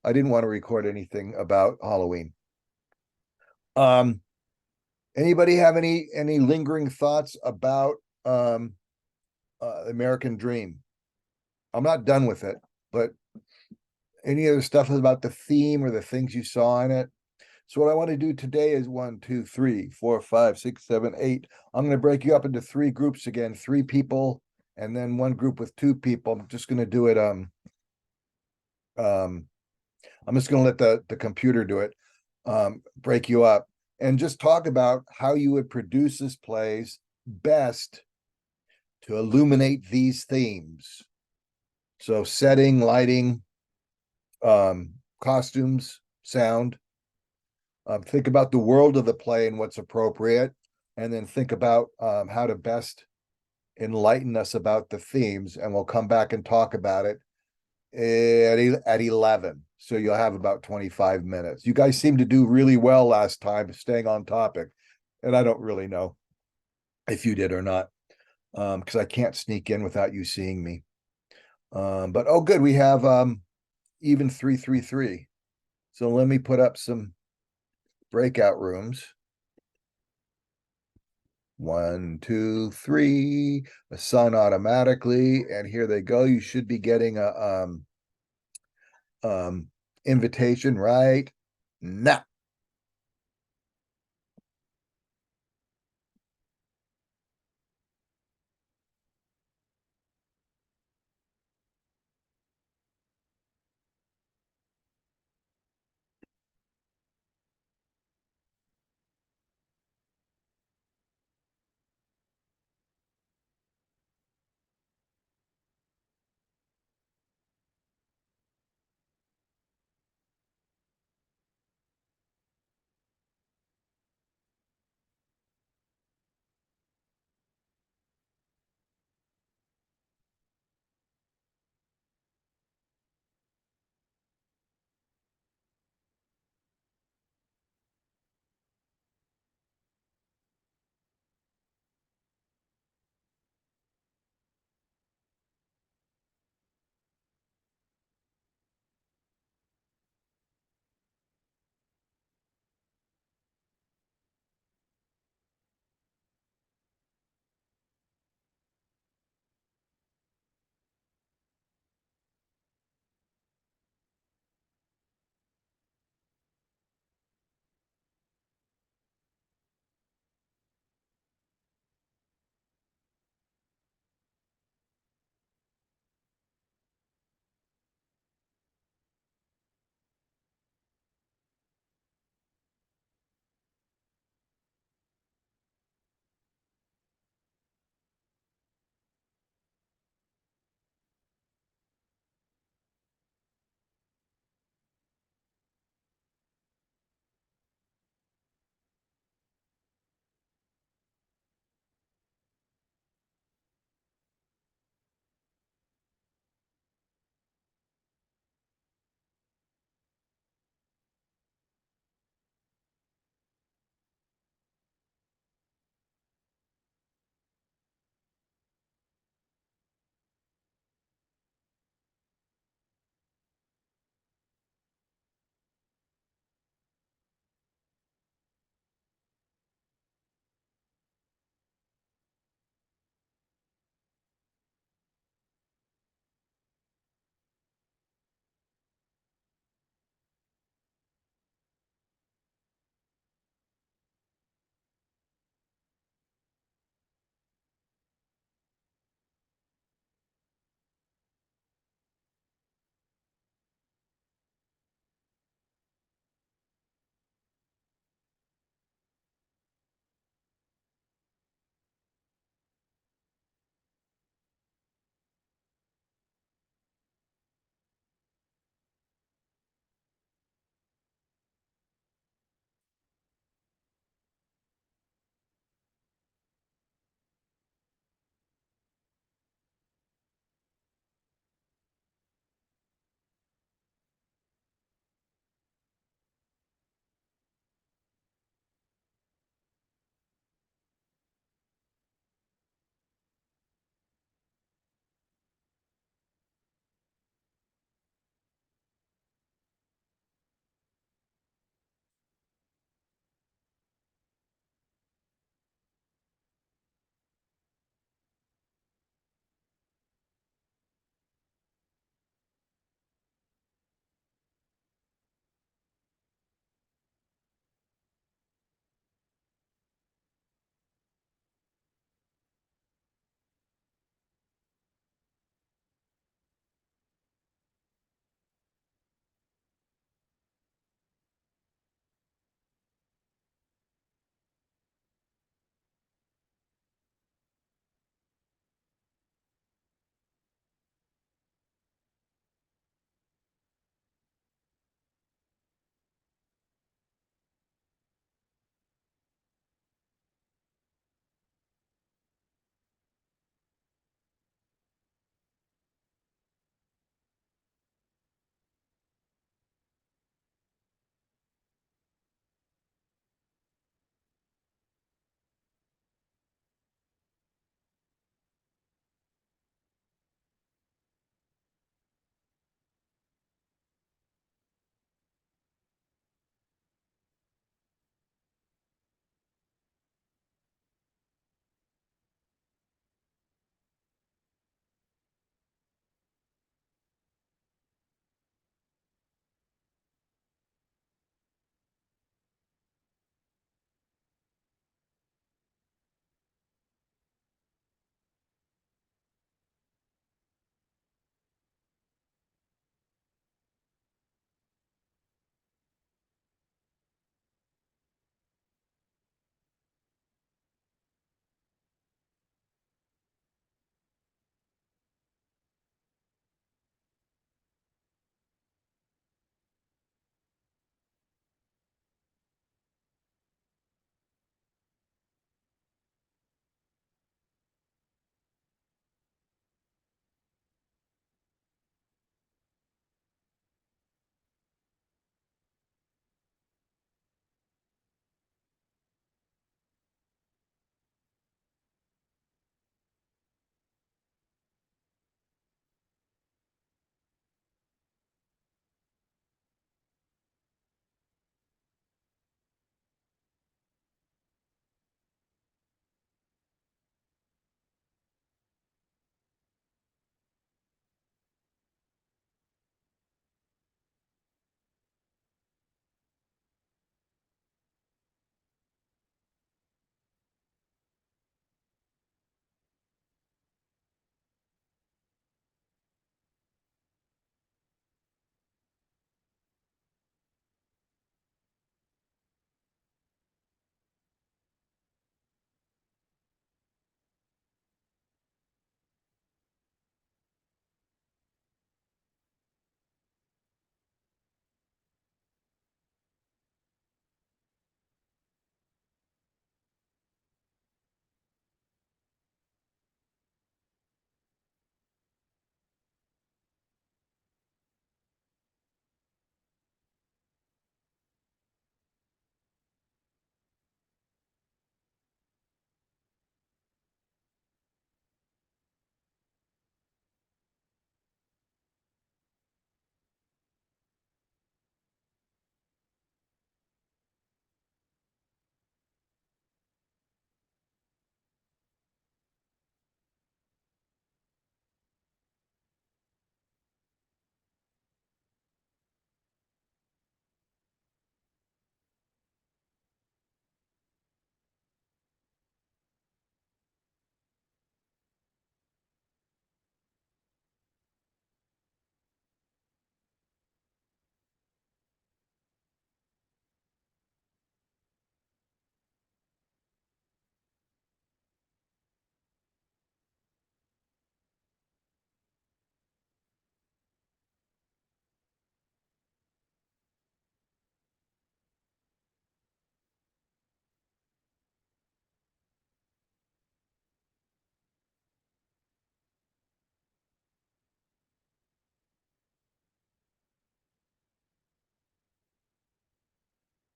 I didn't want to record anything about Halloween. Um, Anybody have any lingering thoughts about American Dream? I'm not done with it, but any other stuff about the theme or the things you saw in it? So what I want to do today is 1, 2, 3, 4, 5, 6, 7, 8. I'm going to break you up into three groups again, three people, and then one group with two people. I'm just going to do it. Um, I'm just going to let the computer do it. Break you up and just talk about how you would produce this plays best to illuminate these themes. So setting, lighting, costumes, sound. Think about the world of the play and what's appropriate, and then think about how to best enlighten us about the themes. And we'll come back and talk about it at 11. So you'll have about 25 minutes. You guys seemed to do really well last time, staying on topic. And I don't really know if you did or not, because I can't sneak in without you seeing me. But oh, good. We have even 333. So let me put up some breakout rooms. 1, 2, 3. Assign automatically, and here they go. You should be getting a invitation right now.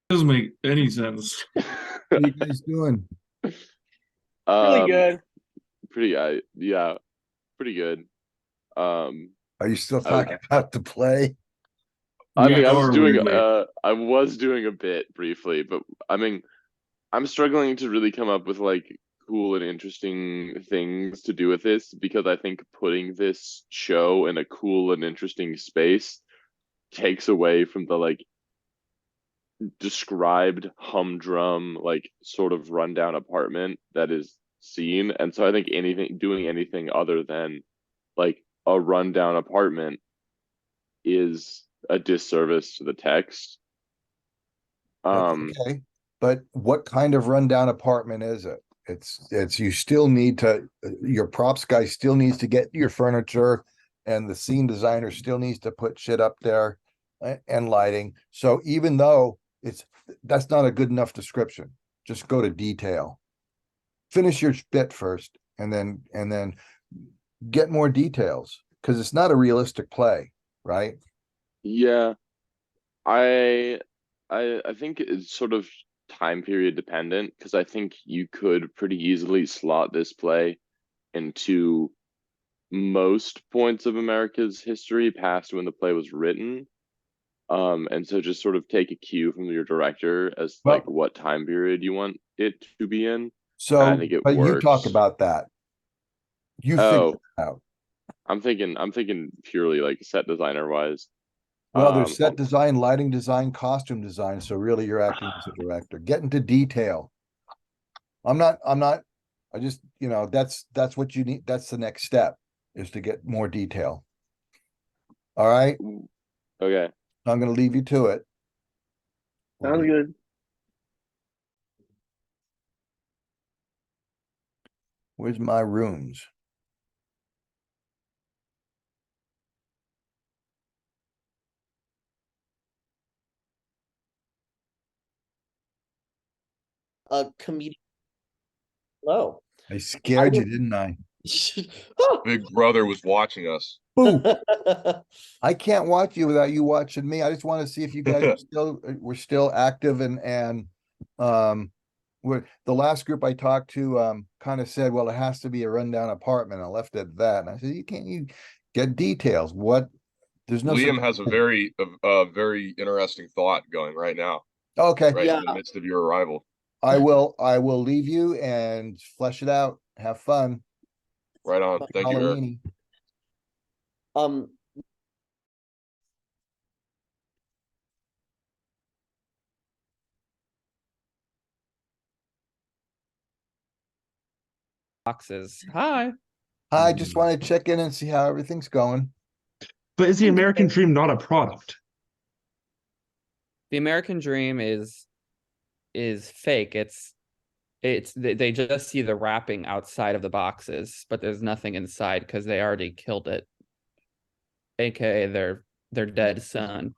Doesn't make any sense. What are you guys doing? Really Um, good. yeah, pretty good. Um, Are you still I talking about the play? I We mean, are weirdly. I was doing a bit briefly, but I mean, I'm struggling to really come up with like cool and interesting things to do with this because I think putting this show in a cool and interesting space takes away from the like described humdrum, like sort of rundown apartment that is seen. And so I think doing anything other than like a rundown apartment is a disservice to the text. That's Um, okay. But what kind of rundown apartment is it? It's you still need to your props guy still needs to get your furniture and the scene designer still needs to put shit up there and lighting. So even though that's not a good enough description, just go to detail. Finish your bit first and then get more details because it's not a realistic play, right? yeah, I I think it's sort of time period dependent because I think you could pretty easily slot this play into most points of America's history past when the play was written. And so just sort of take a cue from your director as like Well, what time period you want it to be in. And I so think it but you talk works. about that. You figure Oh, it out. I'm thinking purely like set designer wise. Well, there's Um, set design, lighting design, costume design. So really you're acting as a director. Get into detail. I'm not, I just, that's what you need. That's the next step is to get more detail. All right. okay. I'm going to leave you to it. Sounds good. Where's my rooms? A comedian. Hello. I I scared you, was. didn't I? Big brother was watching us. Boo. I can't watch you without you watching me. I just want to see if you guys are still were still active and um the last group I talked to kind of said, well, it has to be a rundown apartment. I left it at that. And I said, you get details. What there's no such Liam has very interesting thought going right now, okay. right Yeah. in the midst of your arrival. I will leave you and flesh it out. Have fun. Right on. Thank you, Eric. Halloweeny. Um. Boxes. Hi. I just want to check in and see how everything's going. But is the American dream not a product? The American dream is fake. It's they just see the wrapping outside of the boxes, but there's nothing inside because they already killed it. AKA their dead son.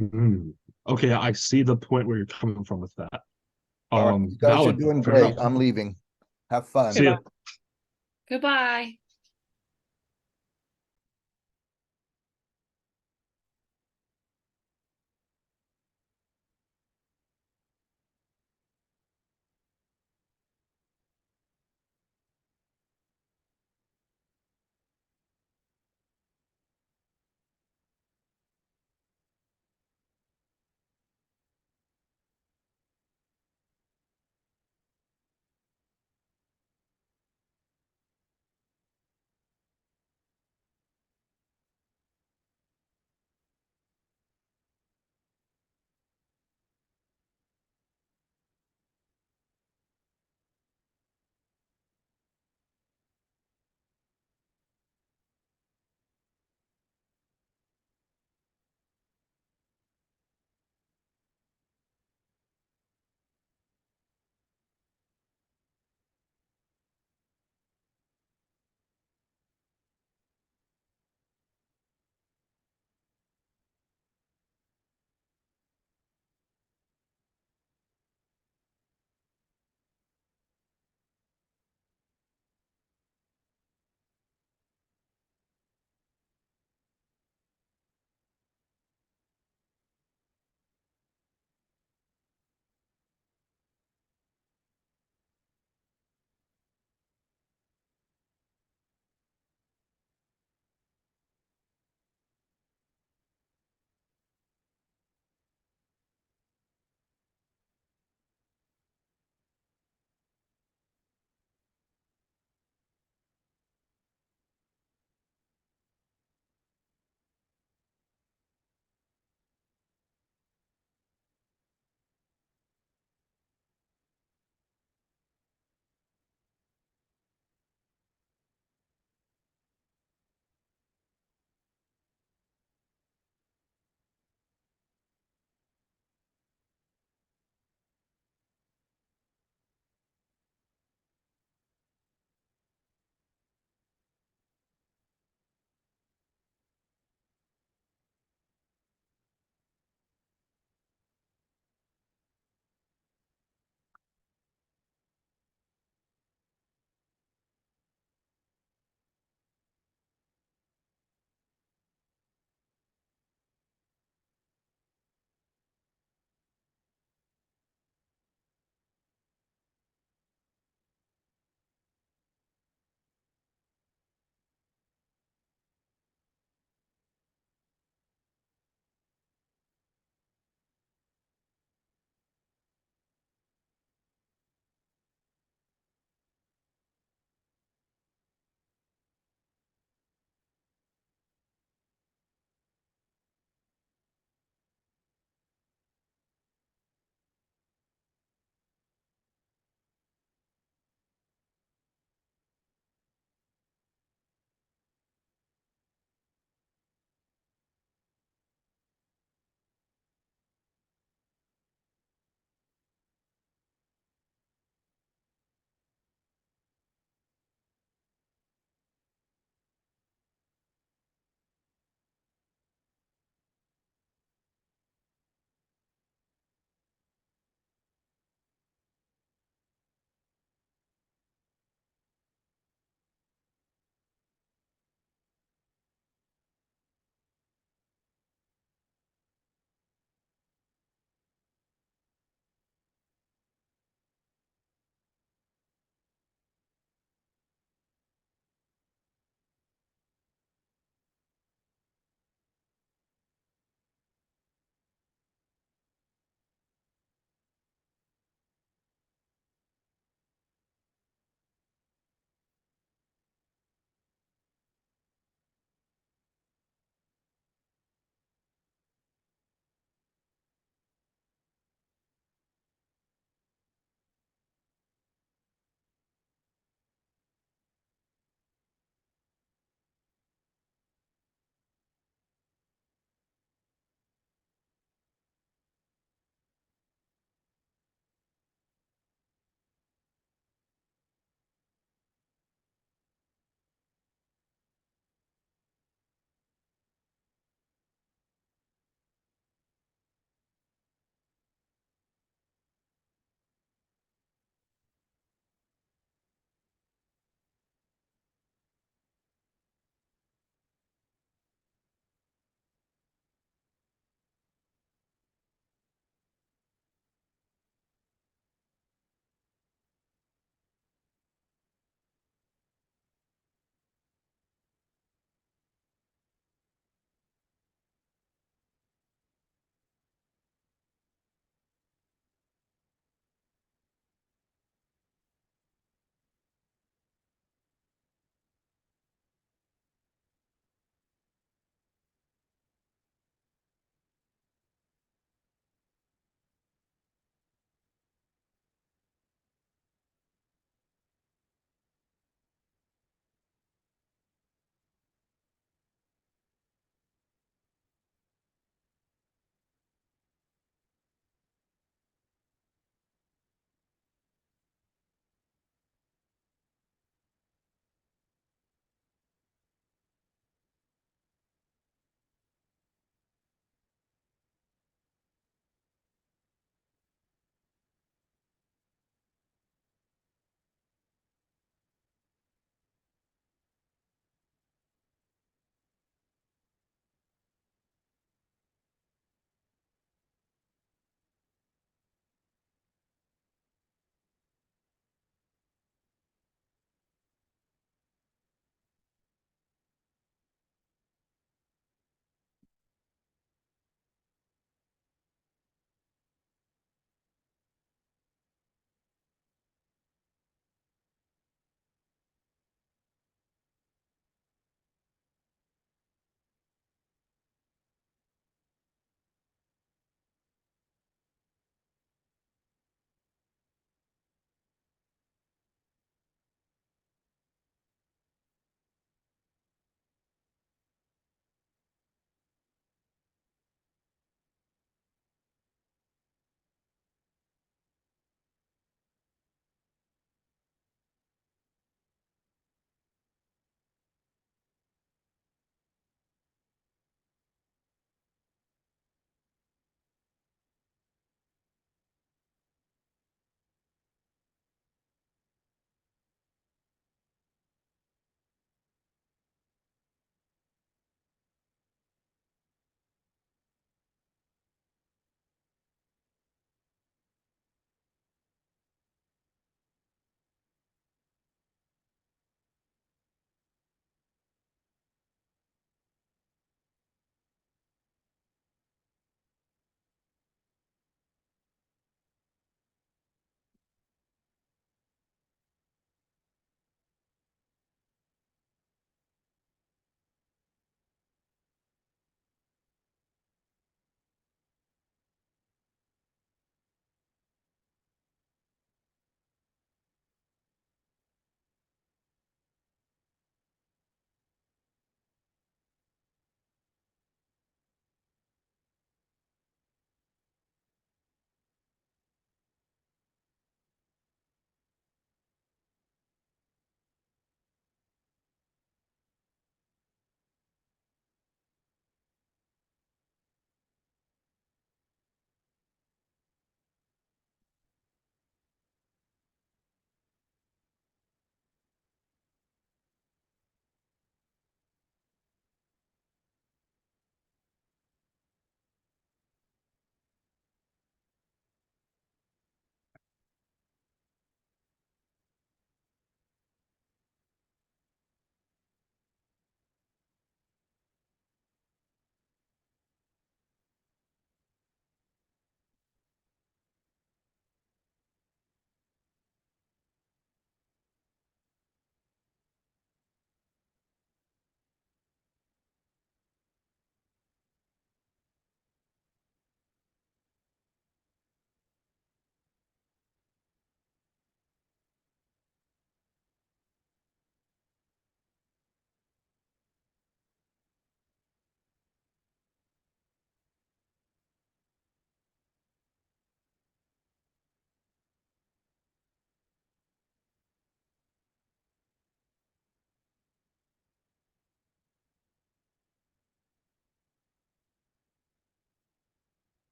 Mm. Okay, I see the point where you're coming from with that. All right, you guys are Valid. doing Fair great. enough. I'm leaving. Have fun. See ya. Goodbye.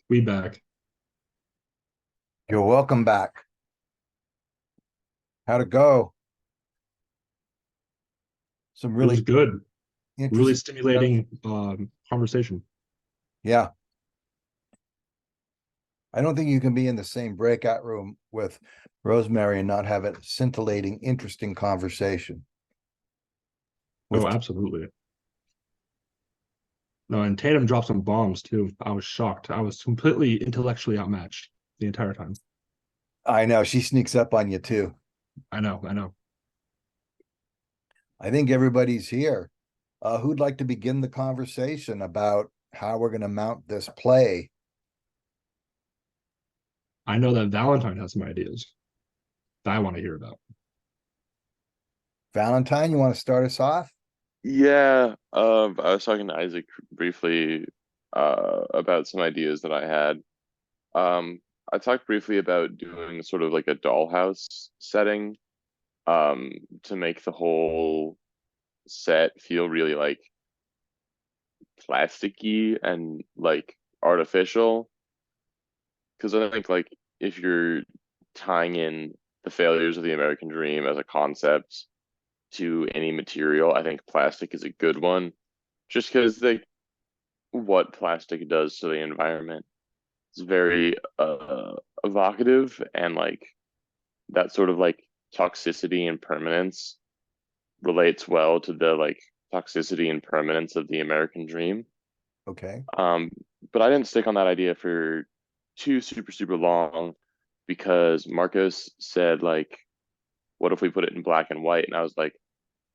We back. You're welcome back. How'd it go? Some It was really good. Really interesting. stimulating conversation. Yeah. I don't think you can be in the same breakout room with Rosemary and not have a scintillating, interesting conversation. Oh, With absolutely. No, and Tatum dropped some bombs too. I was shocked. I was completely intellectually outmatched the entire time. I know she sneaks up on you too. I know, I know. I think everybody's here. Who'd like to begin the conversation about how we're going to mount this play? I know that Valentine has some ideas that I want to hear about. Valentine, you want to start us off? Yeah, I was talking to Isaac briefly about some ideas that I had. I talked briefly about doing sort of like a dollhouse setting, to make the whole set feel really like plasticky and like artificial. Because I think like if you're tying in the failures of the American dream as a concept to any material, I think plastic is a good one. Just because like what plastic does to the environment is very evocative, and like that sort of like toxicity and permanence relates well to the like toxicity and permanence of the American dream. Okay. Um, but I didn't stick on that idea for too super long because Marcos said like, what if we put it in black and white? And I was like,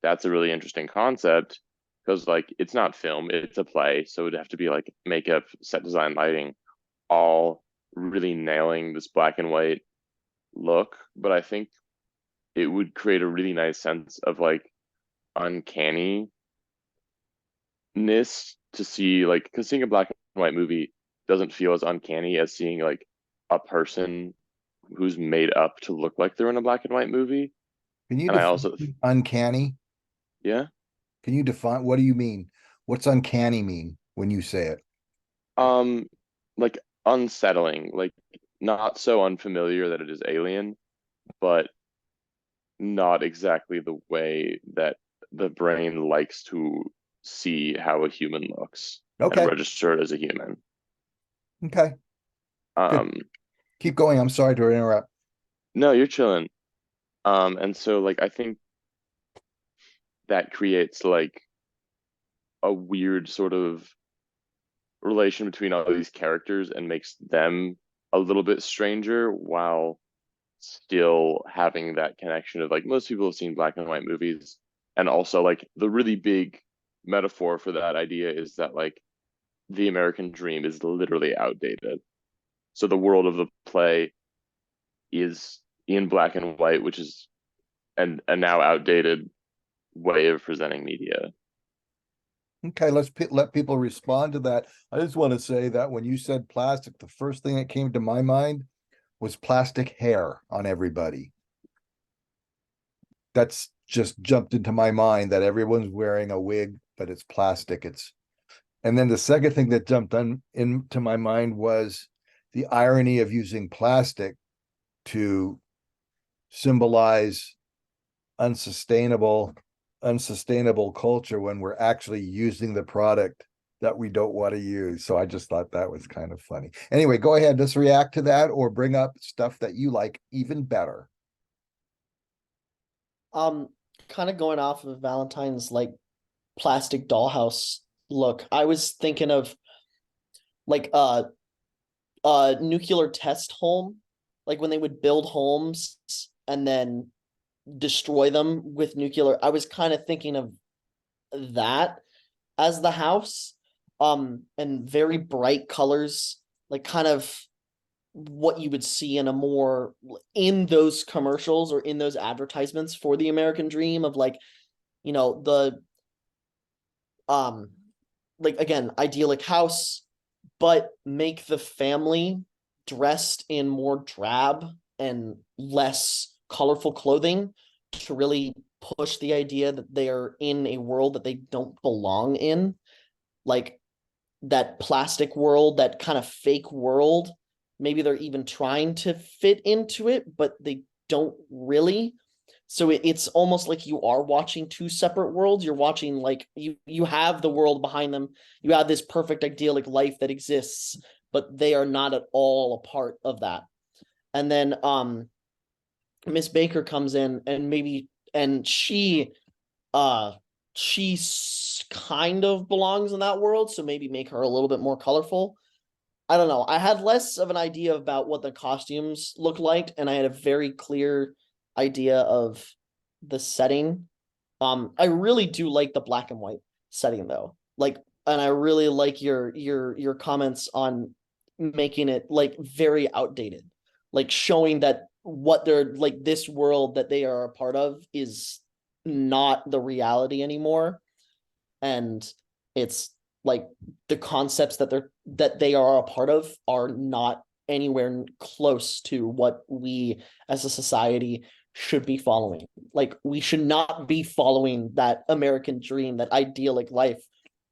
that's a really interesting concept because like it's not film, it's a play, so it'd have to be like makeup, set design, lighting, all really nailing this black and white look. But I think it would create a really nice sense of like uncanniness to see, like, because seeing a black and white movie doesn't feel as uncanny as seeing like a person who's made up to look like they're in a black and white movie. Can you And I define also, uncanny? yeah, Can you define what do you mean? What's uncanny mean when you say it? um, like unsettling, like not so unfamiliar that it is alien, but not exactly the way that the brain likes to see how a human looks and Okay. register it as a human. Okay. Good. Um, Keep going. I'm sorry to interrupt. no, you're chilling. And so like I think that creates like a weird sort of relation between all these characters and makes them a little bit stranger while still having that connection of like most people have seen black and white movies. And also like the really big metaphor for that idea is that like the American dream is literally outdated. So the world of the play is in black and white, which is a now outdated way of presenting media. Okay, let people respond to that. I just want to say that when you said plastic, the first thing that came to my mind was plastic hair on everybody. That's just jumped into my mind that everyone's wearing a wig, but it's plastic. And then the second thing that jumped into my mind was the irony of using plastic to symbolize unsustainable culture when we're actually using the product that we don't want to use. So I just thought that was kind of funny. Anyway, go ahead, let's react to that or bring up stuff that you like even better. Kind of going off of Valentine's like plastic dollhouse look. I was thinking of like nuclear test home, like when they would build homes and then destroy them with nuclear. I was kind of thinking of that as the house, and very bright colors, like kind of what you would see in a more in those commercials or in those advertisements for the American dream of like, you know, the like again, idyllic house, but make the family dressed in more drab and less colorful clothing to really push the idea that they are in a world that they don't belong in. Like that plastic world, that kind of fake world. Maybe they're even trying to fit into it, but they don't really. So it's almost like you are watching two separate worlds. You're watching like you have the world behind them. You have this perfect idyllic life that exists, but they are not at all a part of that. And then Miss Baker comes in and she kind of belongs in that world, so maybe make her a little bit more colorful. I don't know. I had less of an idea about what the costumes looked like, and I had a very clear idea of the setting. I really do like the black and white setting though. Like, and I really like your comments on making it like very outdated, like showing that what they're like this world that they are a part of is not the reality anymore, and it's like the concepts that they are a part of are not anywhere close to what we as a society should be following. Like we should not be following that American dream, that idyllic life,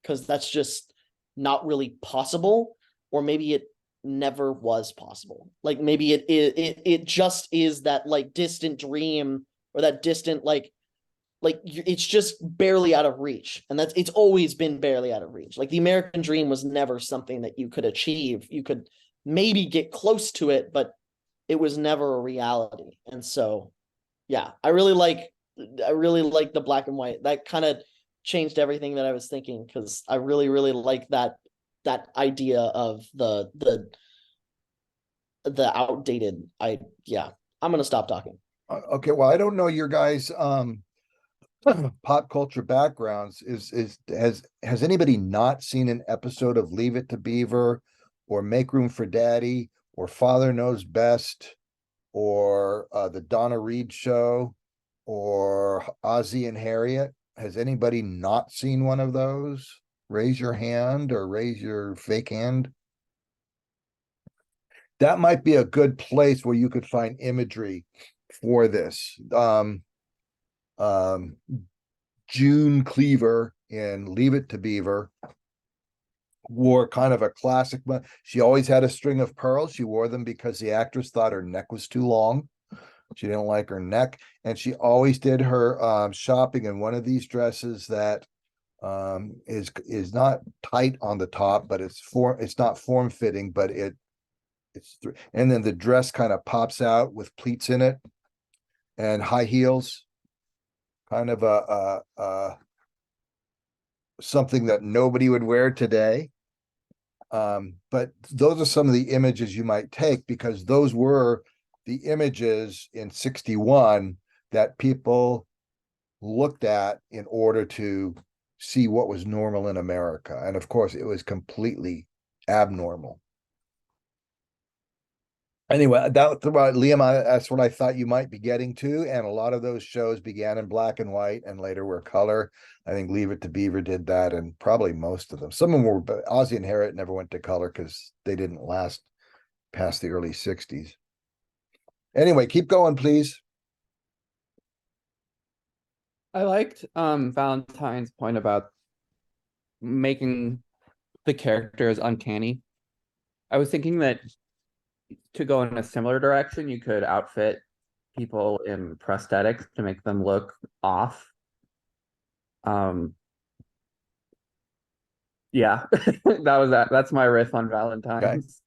because that's just not really possible, or maybe it never was possible. Like maybe it just is that like distant dream, or that distant like it's just barely out of reach, and it's always been barely out of reach. Like the American dream was never something that you could achieve. You could maybe get close to it, but it was never a reality. And so yeah, I really like the black and white. That kind of changed everything that I was thinking, because I really like that idea of the outdated. Yeah, I'm gonna stop talking. Okay, well, I don't know your guys' pop culture backgrounds. Has anybody not seen an episode of Leave It to Beaver, or Make Room for Daddy, or Father Knows Best, or the Donna Reed Show, or Ozzie and Harriet? Has anybody not seen one of those? Raise your hand, or raise your fake hand. That might be a good place where you could find imagery for this. June Cleaver in Leave It to Beaver wore kind of a classic, but she always had a string of pearls. She wore them because the actress thought her neck was too long. She didn't like her neck, and she always did her shopping in one of these dresses that is not tight on the top, but it's not form fitting, but and then the dress kind of pops out with pleats in it and high heels, kind of something that nobody would wear today. But those are some of the images you might take, because those were the images in 61 that people looked at in order to see what was normal in America. And of course, it was completely abnormal. Anyway, Liam, that's what I thought you might be getting to. And a lot of those shows began in black and white and later were color. I think Leave It to Beaver did that, and probably most of them. Some of them were, but Ozzie and Harriet never went to color because they didn't last past the early 60s. Anyway, keep going, please. I liked Valentine's point about making the characters uncanny. I was thinking that to go in a similar direction, you could outfit people in prosthetics to make them look off. Yeah, that's my riff on Valentine's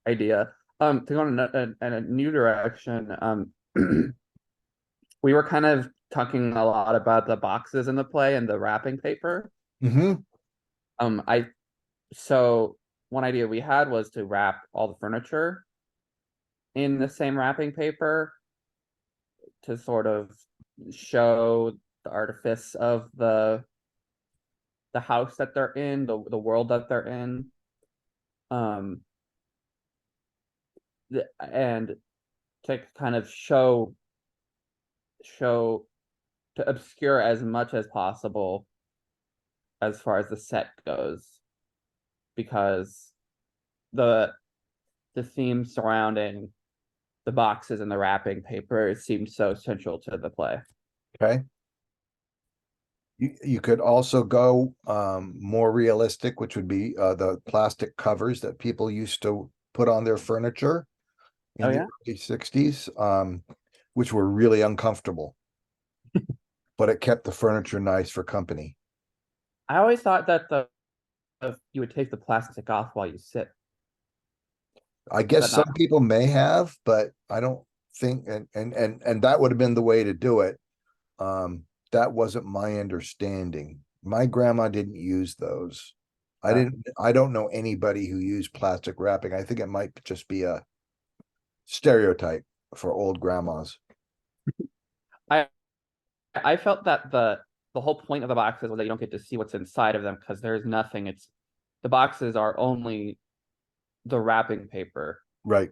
idea. To go in a new direction, we were kind of talking a lot about the boxes in the play and the wrapping paper. So one idea we had was to wrap all the furniture in the same wrapping paper to sort of show the artifice of the house that they're in, the world that they're in. And to kind of show to obscure as much as possible as far as the set goes, because the theme surrounding the boxes and the wrapping paper seemed so central to the play. Okay. You could also go more realistic, which would be the plastic covers that people used to put on their furniture in Oh, the yeah? early 60s, which were really uncomfortable. But it kept the furniture nice for company. I always thought that you would take the plastic off while you sit. I guess That some not people may have, but I don't think, and that would have been the way to do it. That wasn't my understanding. My grandma didn't use those. I don't know anybody who used plastic wrapping. I think it might just be a stereotype for old grandmas. I felt that the whole point of the boxes was that you don't get to see what's inside of them because there's nothing. It's the boxes are only the wrapping paper. Right.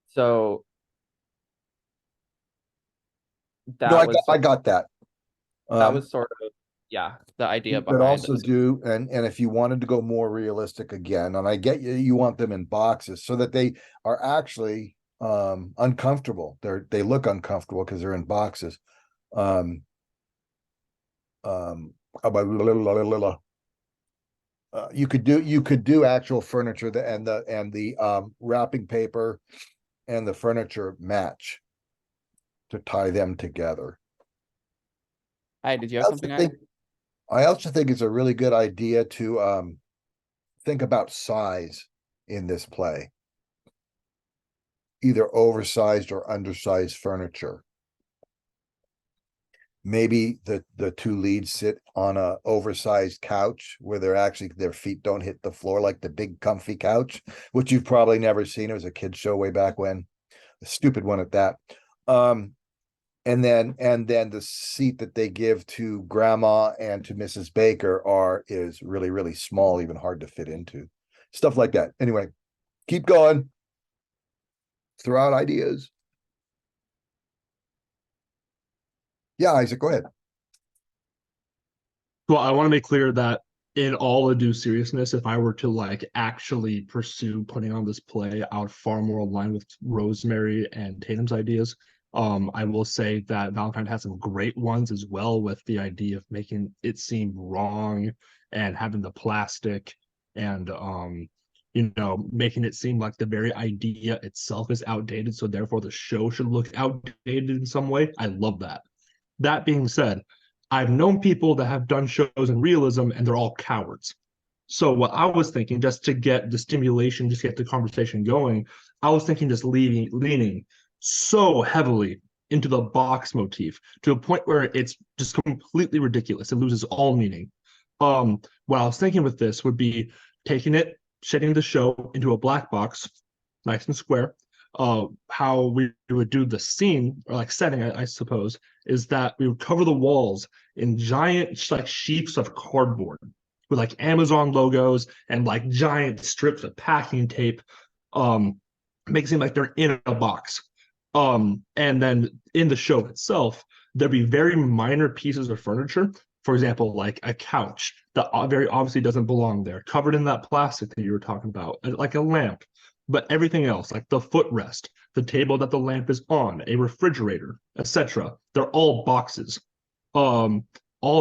So No, that was I got that. that was sort of the idea You could behind also it. do, and if you wanted to go more realistic again, and I get you want them in boxes so that they are actually uncomfortable. They look uncomfortable because they're in boxes. Um you could do actual furniture and the wrapping paper and the furniture match to tie them together. Hi, did you I have also something? think I also think it's a really good idea to think about size in this play. Either oversized or undersized furniture. Maybe the two leads sit on a oversized couch where their feet don't hit the floor like the big comfy couch, which you've probably never seen. It was a kid's show way back when. A stupid one at that. And then the seat that they give to grandma and to Mrs. Baker is really, really small, even hard to fit into. Stuff like that. Anyway, keep going. Throw out ideas. Yeah, Isaac, go ahead. Well, I want to make clear that in all due seriousness, if I were to like actually pursue putting on this play, I would far more align with Rosemary and Tatum's ideas. I will say that Valentine has some great ones as well, with the idea of making it seem wrong and having the plastic and making it seem like the very idea itself is outdated, so therefore the show should look outdated in some way. I love that. That being said, I've known people that have done shows in realism and they're all cowards. So what I was thinking, just to get the stimulation, just get the conversation going, I was thinking just leaning so heavily into the box motif to a point where it's just completely ridiculous. It loses all meaning. What I was thinking with this would be taking it, setting the show into a black box, nice and square. How we would do the scene, or like setting, I suppose, is that we would cover the walls in giant like sheets of cardboard with like Amazon logos and like giant strips of packing tape, making it seem like they're in a box. And then in the show itself, there'd be very minor pieces of furniture. For example, like a couch that very obviously doesn't belong there, covered in that plastic that you were talking about, like a lamp. But everything else, like the footrest, the table that the lamp is on, a refrigerator, etc., they're all boxes, all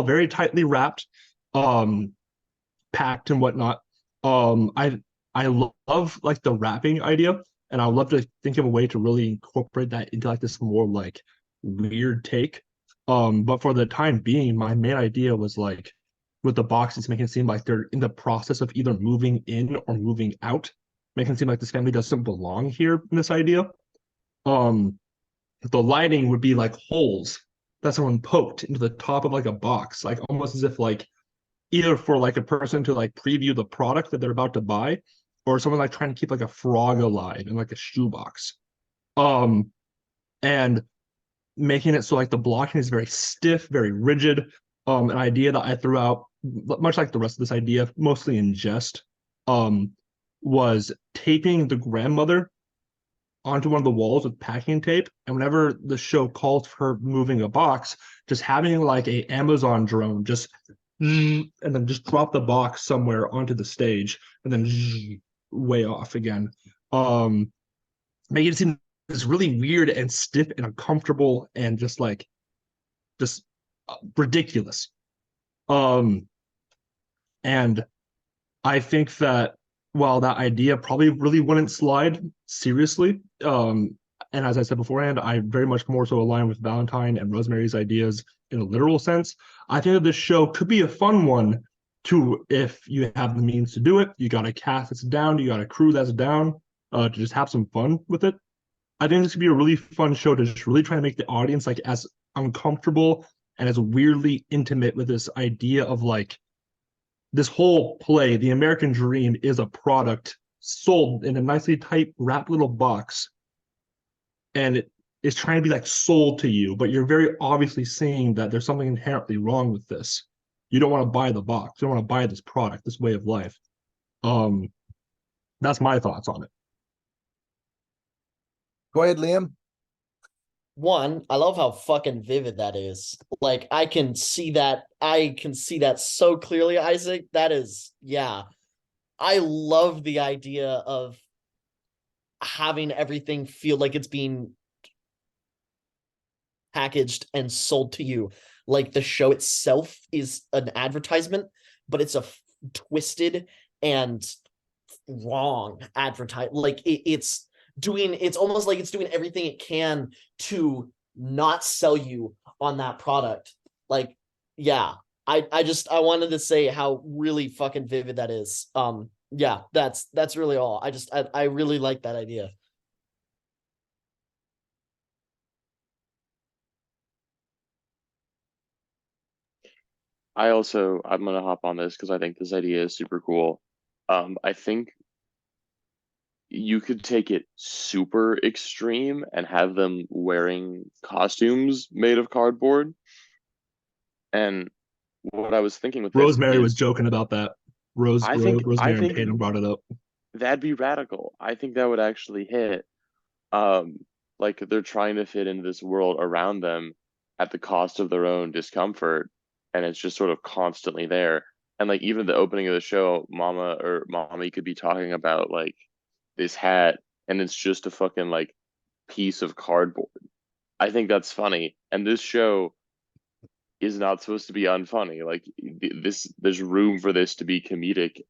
very tightly wrapped, packed and whatnot. I love like the wrapping idea, and I would love to think of a way to really incorporate that into like this more like weird take. But for the time being, my main idea was like with the boxes making it seem like they're in the process of either moving in or moving out, making it seem like this family doesn't belong here in this idea. Um, the lighting would be like holes that someone poked into the top of like a box, like almost as if like either for like a person to like preview the product that they're about to buy, or someone like trying to keep like a frog alive in like a shoebox. And making it so like the blocking is very stiff, very rigid. An idea that I threw out, much like the rest of this idea, mostly in jest, was taping the grandmother onto one of the walls with packing tape, and whenever the show calls for her moving a box, just having like a Amazon drone just and then just drop the box somewhere onto the stage and then way off again. Make it seem it's really weird and stiff and uncomfortable and just ridiculous. And I think that while that idea probably really wouldn't slide seriously, and as I said beforehand, I very much more so align with Valentine and Rosemary's ideas in a literal sense. I think that this show could be a fun one to, if you have the means to do it. You got a cast that's down, you got a crew that's down, to just have some fun with it. I think this could be a really fun show to just really try to make the audience like as uncomfortable and as weirdly intimate with this idea of like this whole play, the American Dream, is a product sold in a nicely tight wrapped little box, and it is trying to be like sold to you, but you're very obviously seeing that there's something inherently wrong with this. You don't want to buy the box. You don't want to buy this product, this way of life. That's my thoughts on it. Go ahead, Liam. One, I love how fucking vivid that is. Like I can see that so clearly, Isaac. That is, yeah. I love the idea of having everything feel like it's being packaged and sold to you. Like the show itself is an advertisement, but it's a twisted and wrong advertise. Like it's almost like it's doing everything it can to not sell you on that product. Like, yeah, I wanted to say how really fucking vivid that is. Yeah, that's really all. I really like that idea. I'm gonna hop on this because I think this idea is super cool. I think you could take it super extreme and have them wearing costumes made of cardboard. And what I was thinking with this Rosemary was is joking about that. I Rosemary and think Tatum brought it up. that'd be radical. I think that would actually hit. Like they're trying to fit into this world around them at the cost of their own discomfort, and it's just sort of constantly there. And like even the opening of the show, Mama or Mommy could be talking about like this hat, and it's just a fucking like piece of cardboard. I think that's funny, and this show is not supposed to be unfunny. Like there's room for this to be comedic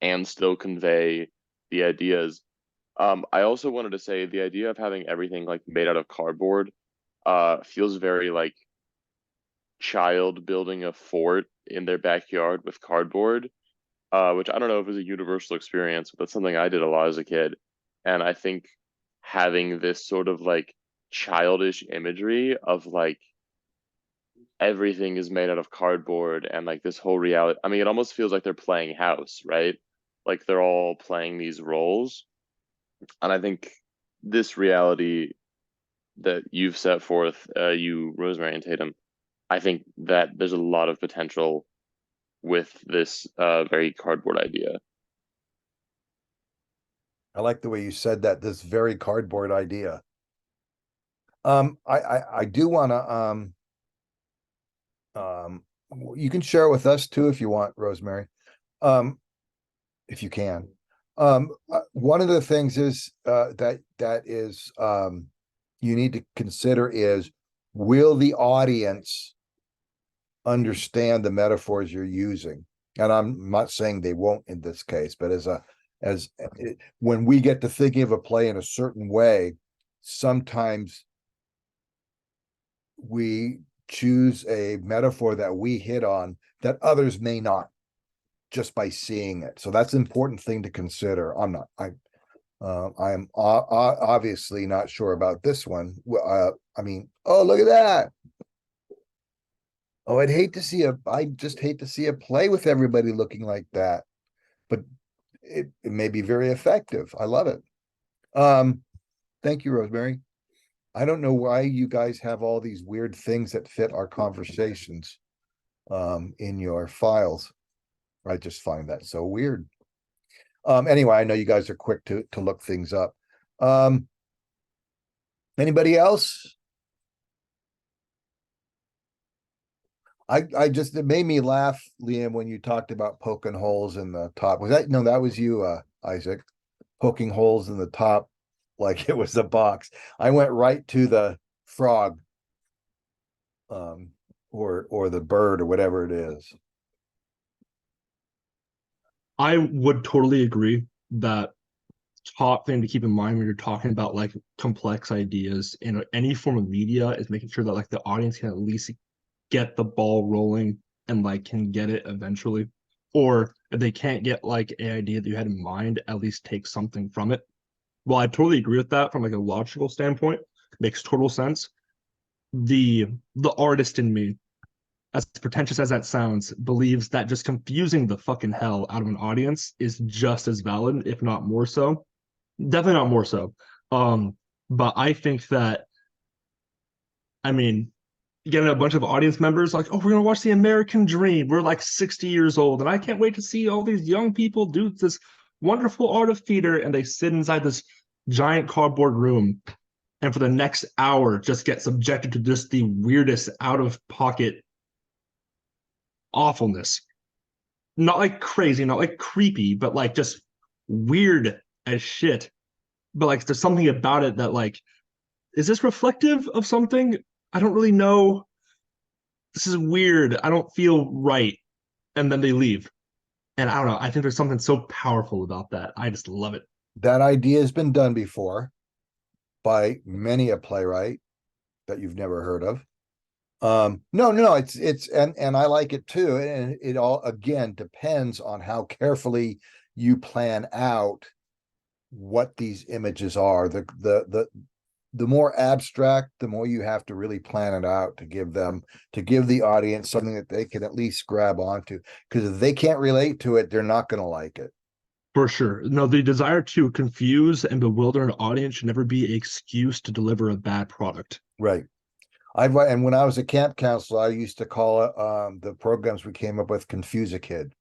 and still convey the ideas. I also wanted to say the idea of having everything like made out of cardboard feels very like child building a fort in their backyard with cardboard, which I don't know if it's a universal experience, but that's something I did a lot as a kid. And I think having this sort of like childish imagery of like everything is made out of cardboard and like this whole reality, I mean, it almost feels like they're playing house, right? Like they're all playing these roles. And I think this reality that you've set forth, you, Rosemary and Tatum, I think that there's a lot of potential with this very cardboard idea. I like the way you said that, this very cardboard idea. I do want to you can share it with us too if you want, Rosemary. If you can. One of the things is that is you need to consider is, will the audience understand the metaphors you're using? And I'm not saying they won't in this case, but when we get to thinking of a play in a certain way, sometimes we choose a metaphor that we hit on that others may not, just by seeing it. So that's an important thing to consider. I'm obviously not sure about this one. I mean, oh, look at that. Oh, I just hate to see a play with everybody looking like that, but it may be very effective. I love it. Thank you, Rosemary. I don't know why you guys have all these weird things that fit our conversations in your files. I just find that so weird. Anyway, I know you guys are quick to look things up. Anybody else? It made me laugh, Liam, when you talked about poking holes in the top. That was you, Isaac, poking holes in the top like it was a box. I went right to the frog. or the bird or whatever it is. I would totally agree that top thing to keep in mind when you're talking about like complex ideas in any form of media is making sure that like the audience can at least get the ball rolling and like can get it eventually. Or if they can't get like an idea that you had in mind, at least take something from it. Well, I totally agree with that from like a logical standpoint. Makes total sense. The artist in me, as pretentious as that sounds, believes that just confusing the fucking hell out of an audience is just as valid, if not more so. Definitely not more so. But I think that, I mean, getting a bunch of audience members like, oh, we're gonna watch The American Dream. We're like 60 years old, and I can't wait to see all these young people do this wonderful art of theater, and they sit inside this giant cardboard room, and for the next hour just get subjected to just the weirdest out of pocket awfulness. Not like crazy, not like creepy, but like just weird as shit. But like there's something about it that like, is this reflective of something? I don't really know. This is weird. I don't feel right. And then they leave. And I don't know. I think there's something so powerful about that. I just love it. That idea has been done before by many a playwright that you've never heard of. No, it's and I like it too. And it all again depends on how carefully you plan out what these images are. The more abstract, the more you have to really plan it out to give the audience something that they can at least grab onto. Because if they can't relate to it, they're not going to like it. For sure. No, the desire to confuse and bewilder an audience should never be an excuse to deliver a bad product. Right. And when I was a camp counselor, I used to call it the programs we came up with "Confuse a Kid."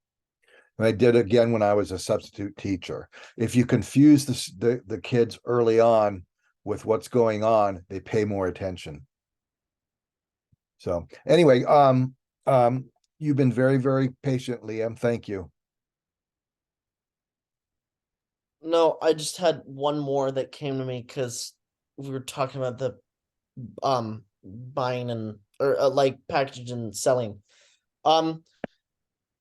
And I did again when I was a substitute teacher. If you confuse the kids early on with what's going on, they pay more attention. So anyway, you've been very, very patient, Liam. Thank you. No, I just had one more that came to me because we were talking about the buying and or like packaging and selling. How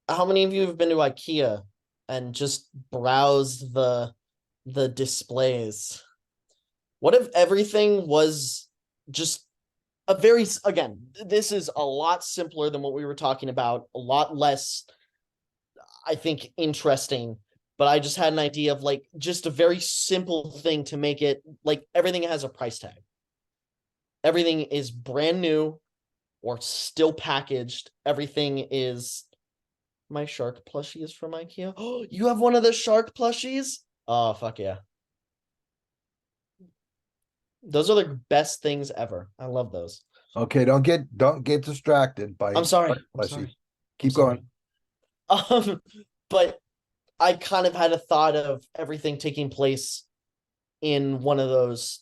many of you have been to IKEA and just browsed the displays? What if everything was just a very, again, this is a lot simpler than what we were talking about, a lot less, I think, interesting. But I just had an idea of like just a very simple thing to make it like everything has a price tag. Everything is brand new or still packaged. Everything is, my shark plushie is from IKEA. Oh, you have one of the shark plushies? Oh, fuck yeah. Those are the best things ever. I love those. Okay, don't get distracted by. I'm sorry. Bless I'm you. sorry. Keep I'm going. sorry. But I kind of had a thought of everything taking place in one of those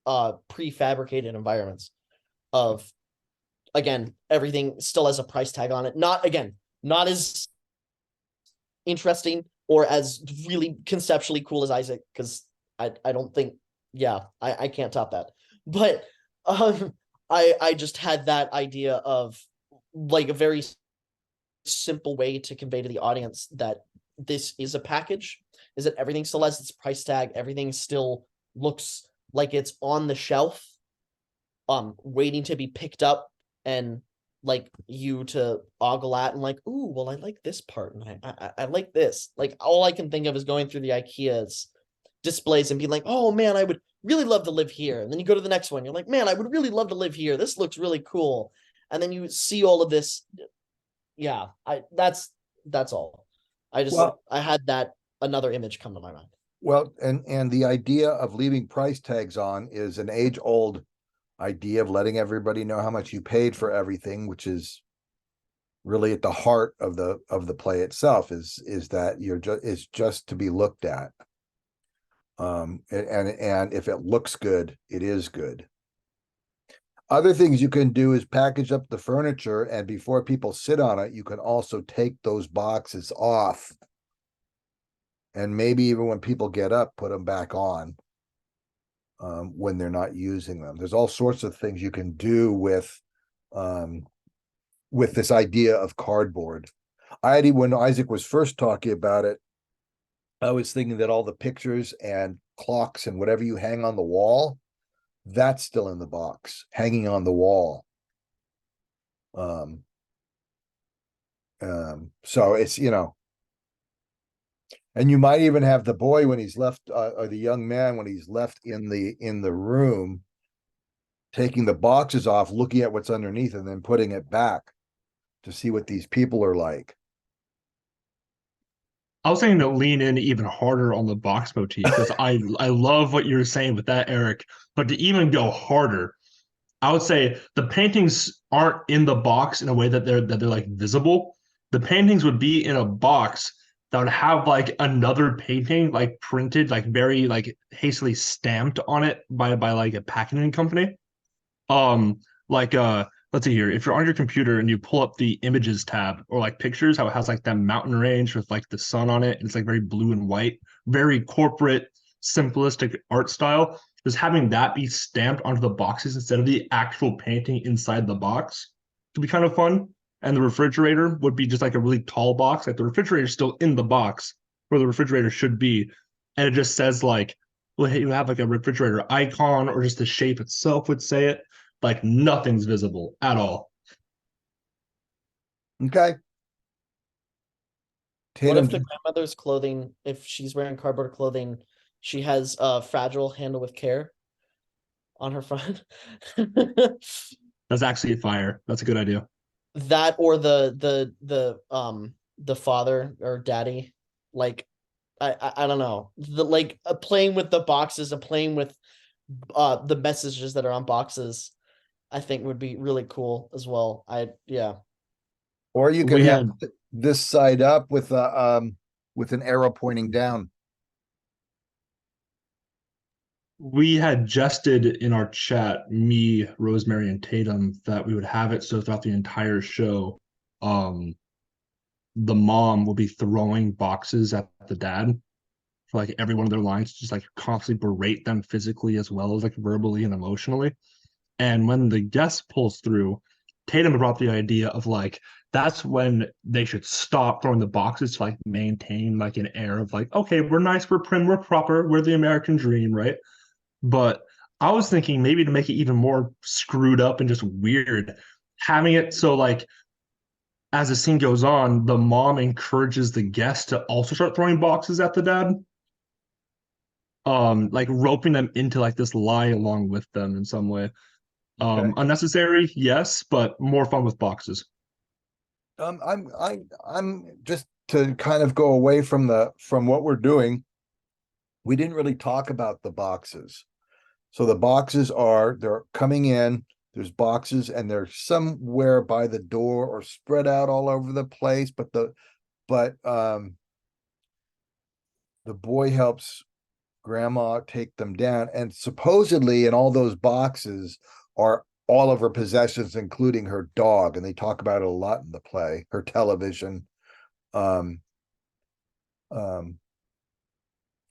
prefabricated environments of, again, everything still has a price tag on it. Not as interesting or as really conceptually cool as Isaac, because I don't think, I can't top that. But I just had that idea of like a very simple way to convey to the audience that this is a package, is that everything still has its price tag, everything still looks like it's on the shelf, waiting to be picked up, and like you to ogle at and like, ooh, well, I like this part, and I like this. Like all I can think of is going through the IKEA's displays and being like, oh man, I would really love to live here. And then you go to the next one, you're like, man, I would really love to live here. This looks really cool. And then you see all of this. Yeah, that's all. I had that another image come to my mind. Well, and the idea of leaving price tags on is an age-old idea of letting everybody know how much you paid for everything, which is really at the heart of the play itself, is that it's just to be looked at. And if it looks good, it is good. Other things you can do is package up the furniture, and before people sit on it, you can also take those boxes off. And maybe even when people get up, put them back on when they're not using them. There's all sorts of things you can do with with this idea of cardboard. When Isaac was first talking about it, I was thinking that all the pictures and clocks and whatever you hang on the wall, that's still in the box, hanging on the wall. So it's, and you might even have the boy when he's left, or the young man when he's left in the room, taking the boxes off, looking at what's underneath, and then putting it back to see what these people are like. I was saying to lean in even harder on the box motif because I love what you're saying with that, Eric. But to even go harder, I would say the paintings aren't in the box in a way that they're like visible. The paintings would be in a box that would have like another painting like printed, like very like hastily stamped on it by like a packaging company. Like let's see here. If you're on your computer and you pull up the images tab or like pictures, how it has like that mountain range with like the sun on it, and it's like very blue and white, very corporate, simplistic art style. Just having that be stamped onto the boxes instead of the actual painting inside the box could be kind of fun. And the refrigerator would be just like a really tall box. Like the refrigerator is still in the box where the refrigerator should be. And it just says like, well, hey, you have like a refrigerator icon or just the shape itself would say it. Like nothing's visible at all. Okay. What if Tatum, the grandmother's clothing, if she's wearing cardboard clothing, she has a fragile handle with care on her front? That's actually fire. That's a good idea. That or the father or daddy, like I don't know, the like playing with the boxes and playing with the messages that are on boxes, I think would be really cool as well. Yeah. or you can We have had this side up with an arrow pointing down. we had jested in our chat, me, Rosemary, and Tatum, that we would have it so throughout the entire show, the mom will be throwing boxes at the dad for like every one of their lines, just like constantly berate them physically as well as like verbally and emotionally. And when the guest pulls through, Tatum brought the idea of like that's when they should stop throwing the boxes to like maintain like an air of like, okay, we're nice, we're prim, we're proper, we're the American dream, right? But I was thinking maybe to make it even more screwed up and just weird, having it so like as the scene goes on, the mom encourages the guest to also start throwing boxes at the dad. Like roping them into like this lie along with them in some way. Okay. Unnecessary, yes, but more fun with boxes. I'm just to kind of go away from what we're doing. We didn't really talk about the boxes. So the boxes they're coming in, there's boxes and they're somewhere by the door or spread out all over the place, but the boy helps grandma take them down, and supposedly in all those boxes are all of her possessions, including her dog, and they talk about it a lot in the play, her television. um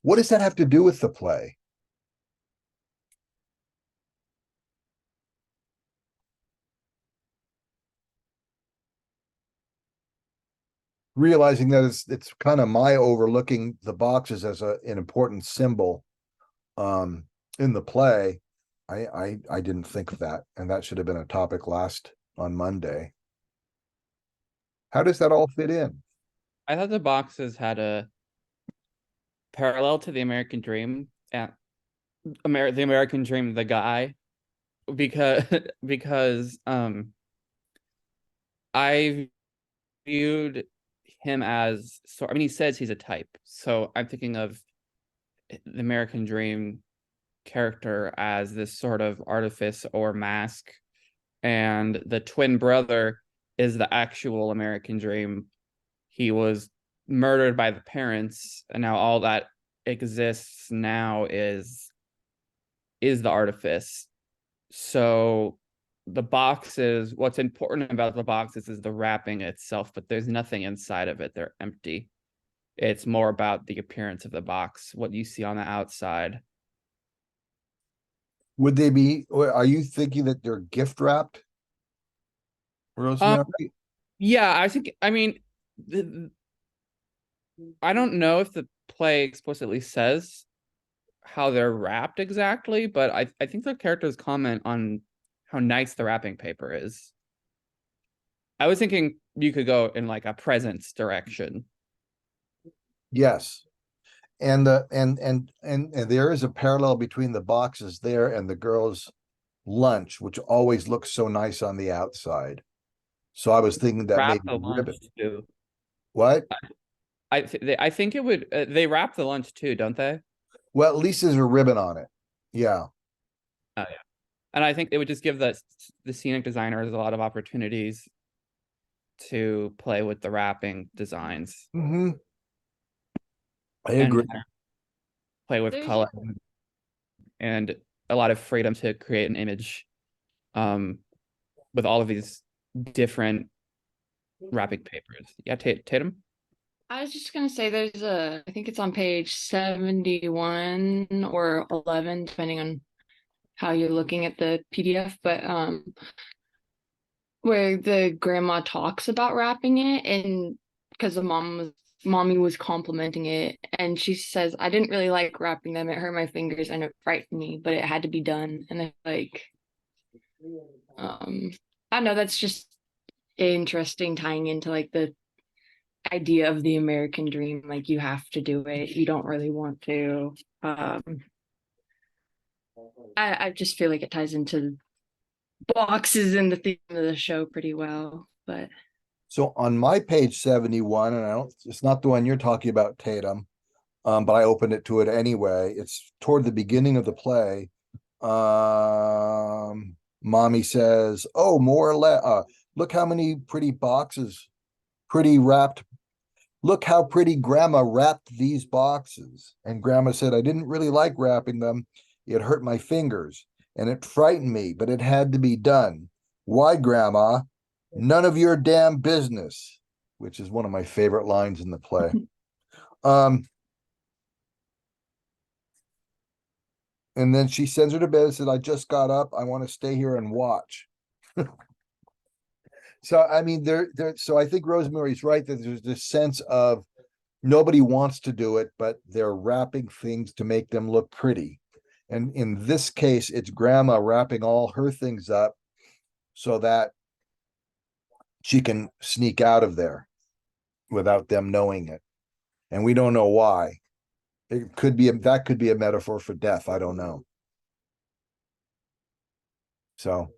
what does that have to do with the play? Realizing that it's kind of my overlooking the boxes as an important symbol in the play. I didn't think of that, and that should have been a topic last on Monday. How does that all fit in? I thought the boxes had a parallel to the American Dream and the American Dream, the guy, because because I viewed him as I mean he says he's a type, so I'm thinking of the American Dream character as this sort of artifice or mask, and the twin brother is the actual American Dream. He was murdered by the parents, and now all that exists now is the artifice. So the boxes, what's important about the boxes is the wrapping itself, but there's nothing inside of it. They're empty. It's more about the appearance of the box, what you see on the outside. Would they be, or are you thinking that they're gift wrapped? Rosemary? Yeah, I mean, I don't know if the play explicitly says how they're wrapped exactly, but I think the characters comment on how nice the wrapping paper is. I was thinking you could go in like a presence direction. Yes. And and there is a parallel between the boxes there and the girls' lunch, which always looks so nice on the outside. So I was thinking that Wrap maybe the lunch ribbon. too. What? I think it would. They wrap the lunch too, don't they? Well, at least there's a ribbon on it. Yeah. Oh yeah. And I think it would just give the scenic designers a lot of opportunities to play with the wrapping designs Mm-hmm. I and agree. play with There's- color and a lot of freedom to create an image with all of these different wrapping papers. Yeah, Tatum? I was just gonna say there's I think it's on page 71 or 11, depending on how you're looking at the PDF, but where the grandma talks about wrapping it, and because the mommy was complimenting it, and she says, I didn't really like wrapping them, it hurt my fingers and it frightened me, but it had to be done. And then like I don't know, that's just interesting, tying into like the idea of the American dream, like you have to do it, you don't really want to. I just feel like it ties into boxes and the theme of the show pretty well. But So on my page 71, and I don't, it's not the one you're talking about, Tatum, but I opened it to it anyway. It's toward the beginning of the play. Mommy says, "Oh, more or less. Look how many pretty boxes, pretty wrapped. Look how pretty Grandma wrapped these boxes." And Grandma said, "I didn't really like wrapping them. It hurt my fingers and it frightened me, but it had to be done. Why, Grandma? None of your damn business," which is one of my favorite lines in the play. And then she sends her to bed and said, "I just got up. I want to stay here and watch." So I mean, so I think Rosemary's right that there's this sense of nobody wants to do it, but they're wrapping things to make them look pretty. And in this case, it's Grandma wrapping all her things up so that she can sneak out of there without them knowing it. And we don't know why. It could be that could be a metaphor for death. I don't know. So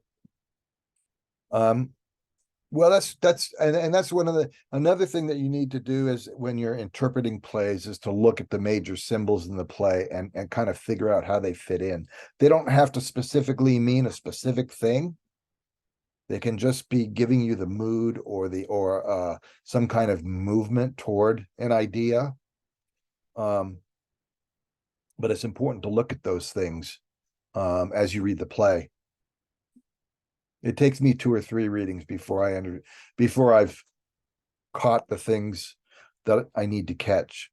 well, that's and that's one of the another thing that you need to do is when you're interpreting plays is to look at the major symbols in the play and kind of figure out how they fit in. They don't have to specifically mean a specific thing. They can just be giving you the mood or some kind of movement toward an idea. But it's important to look at those things as you read the play. It takes me 2 or 3 readings before I've caught the things that I need to catch.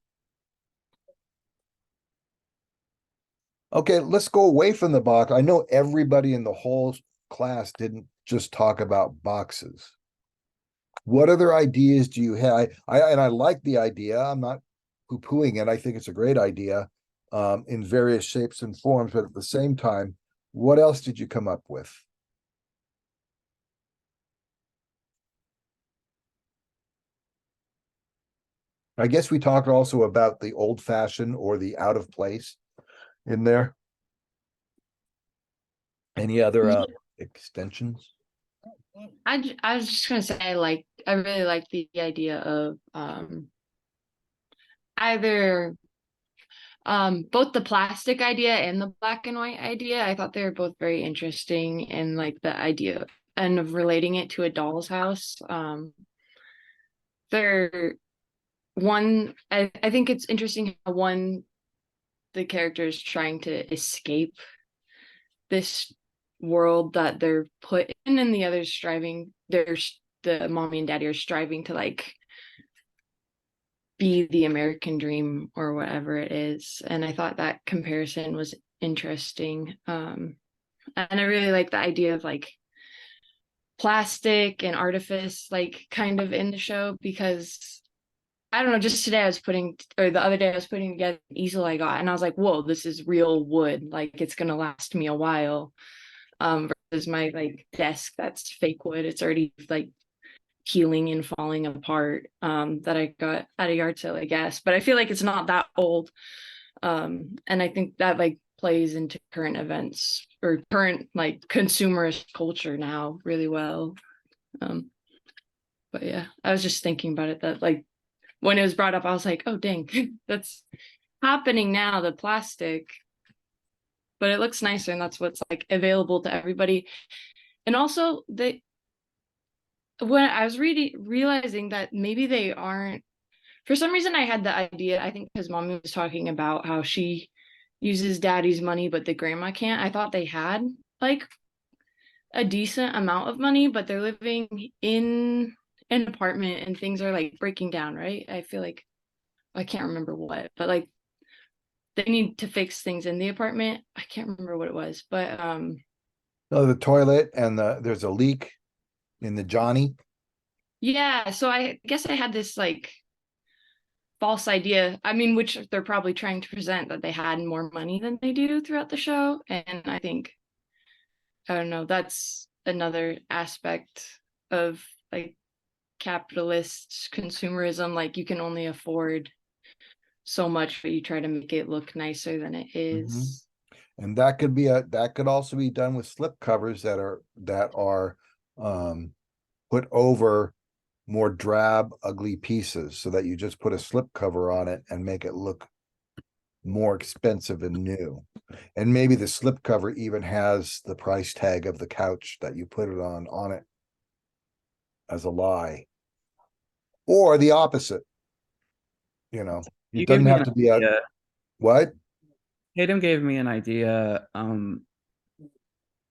Okay, let's go away from the box. I know everybody in the whole class didn't just talk about boxes. What other ideas do you have? I like the idea. I'm not poo-pooing it. I think it's a great idea in various shapes and forms, but at the same time, what else did you come up with? I guess we talked also about the old fashioned or the out of place in there. Any other extensions? I was just gonna say I really like the idea of either both the plastic idea and the black and white idea. I thought they were both very interesting, and like the idea and of relating it to a doll's house. They're I think it's interesting how the character is trying to escape this world that they're put in, and the other's striving, the mommy and daddy are striving to like be the American dream or whatever it is. And I thought that comparison was interesting. And I really like the idea of like plastic and artifice like kind of in the show, because I don't know, just today I was putting, or the other day I was putting together an easel I got, and I was like, whoa, this is real wood, like it's gonna last me a while. Versus my like desk that's fake wood, it's already like peeling and falling apart, that I got at a yard sale, I guess. But I feel like it's not that old. And I think that like plays into current events or current like consumerist culture now really well. But yeah, I was just thinking about it, that like when it was brought up, I was like, oh dang, that's happening now, the plastic. But it looks nicer, and that's what's like available to everybody. And also when I was realizing that maybe they aren't, for some reason I had the idea, I think because mommy was talking about how she uses daddy's money, but the grandma can't. I thought they had like a decent amount of money, but they're living in an apartment and things are like breaking down, right? I feel like I can't remember what, but like they need to fix things in the apartment. I can't remember what it was, but No, the toilet and there's a leak in the Johnny. yeah, so I guess I had this like false idea. I mean, which they're probably trying to present, that they had more money than they do throughout the show. And I think, I don't know, that's another aspect of like capitalist consumerism. Like you can only afford so much, but you try to make it look nicer than it is. And that could be that could also be done with slip covers that are put over more drab, ugly pieces, so that you just put a slip cover on it and make it look more expensive and new. And maybe the slip cover even has the price tag of the couch that you put it on it as a lie. Or the opposite. You know, You it gave doesn't me have an to be a idea. what? Tatum gave me an idea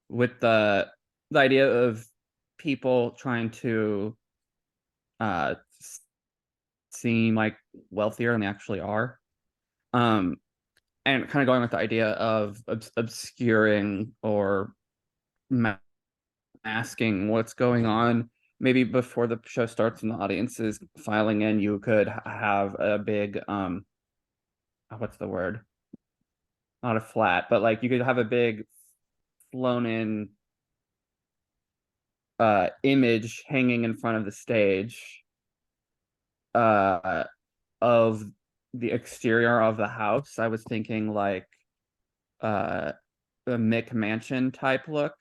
with the idea of people trying to seem like wealthier than they actually are. And kind of going with the idea of obscuring or masking what's going on. Maybe before the show starts and the audience is filing in, you could have a big what's the word? Not a flat, but like you could have a big flown in image hanging in front of the stage of the exterior of the house. I was thinking like a Mick Mansion type look.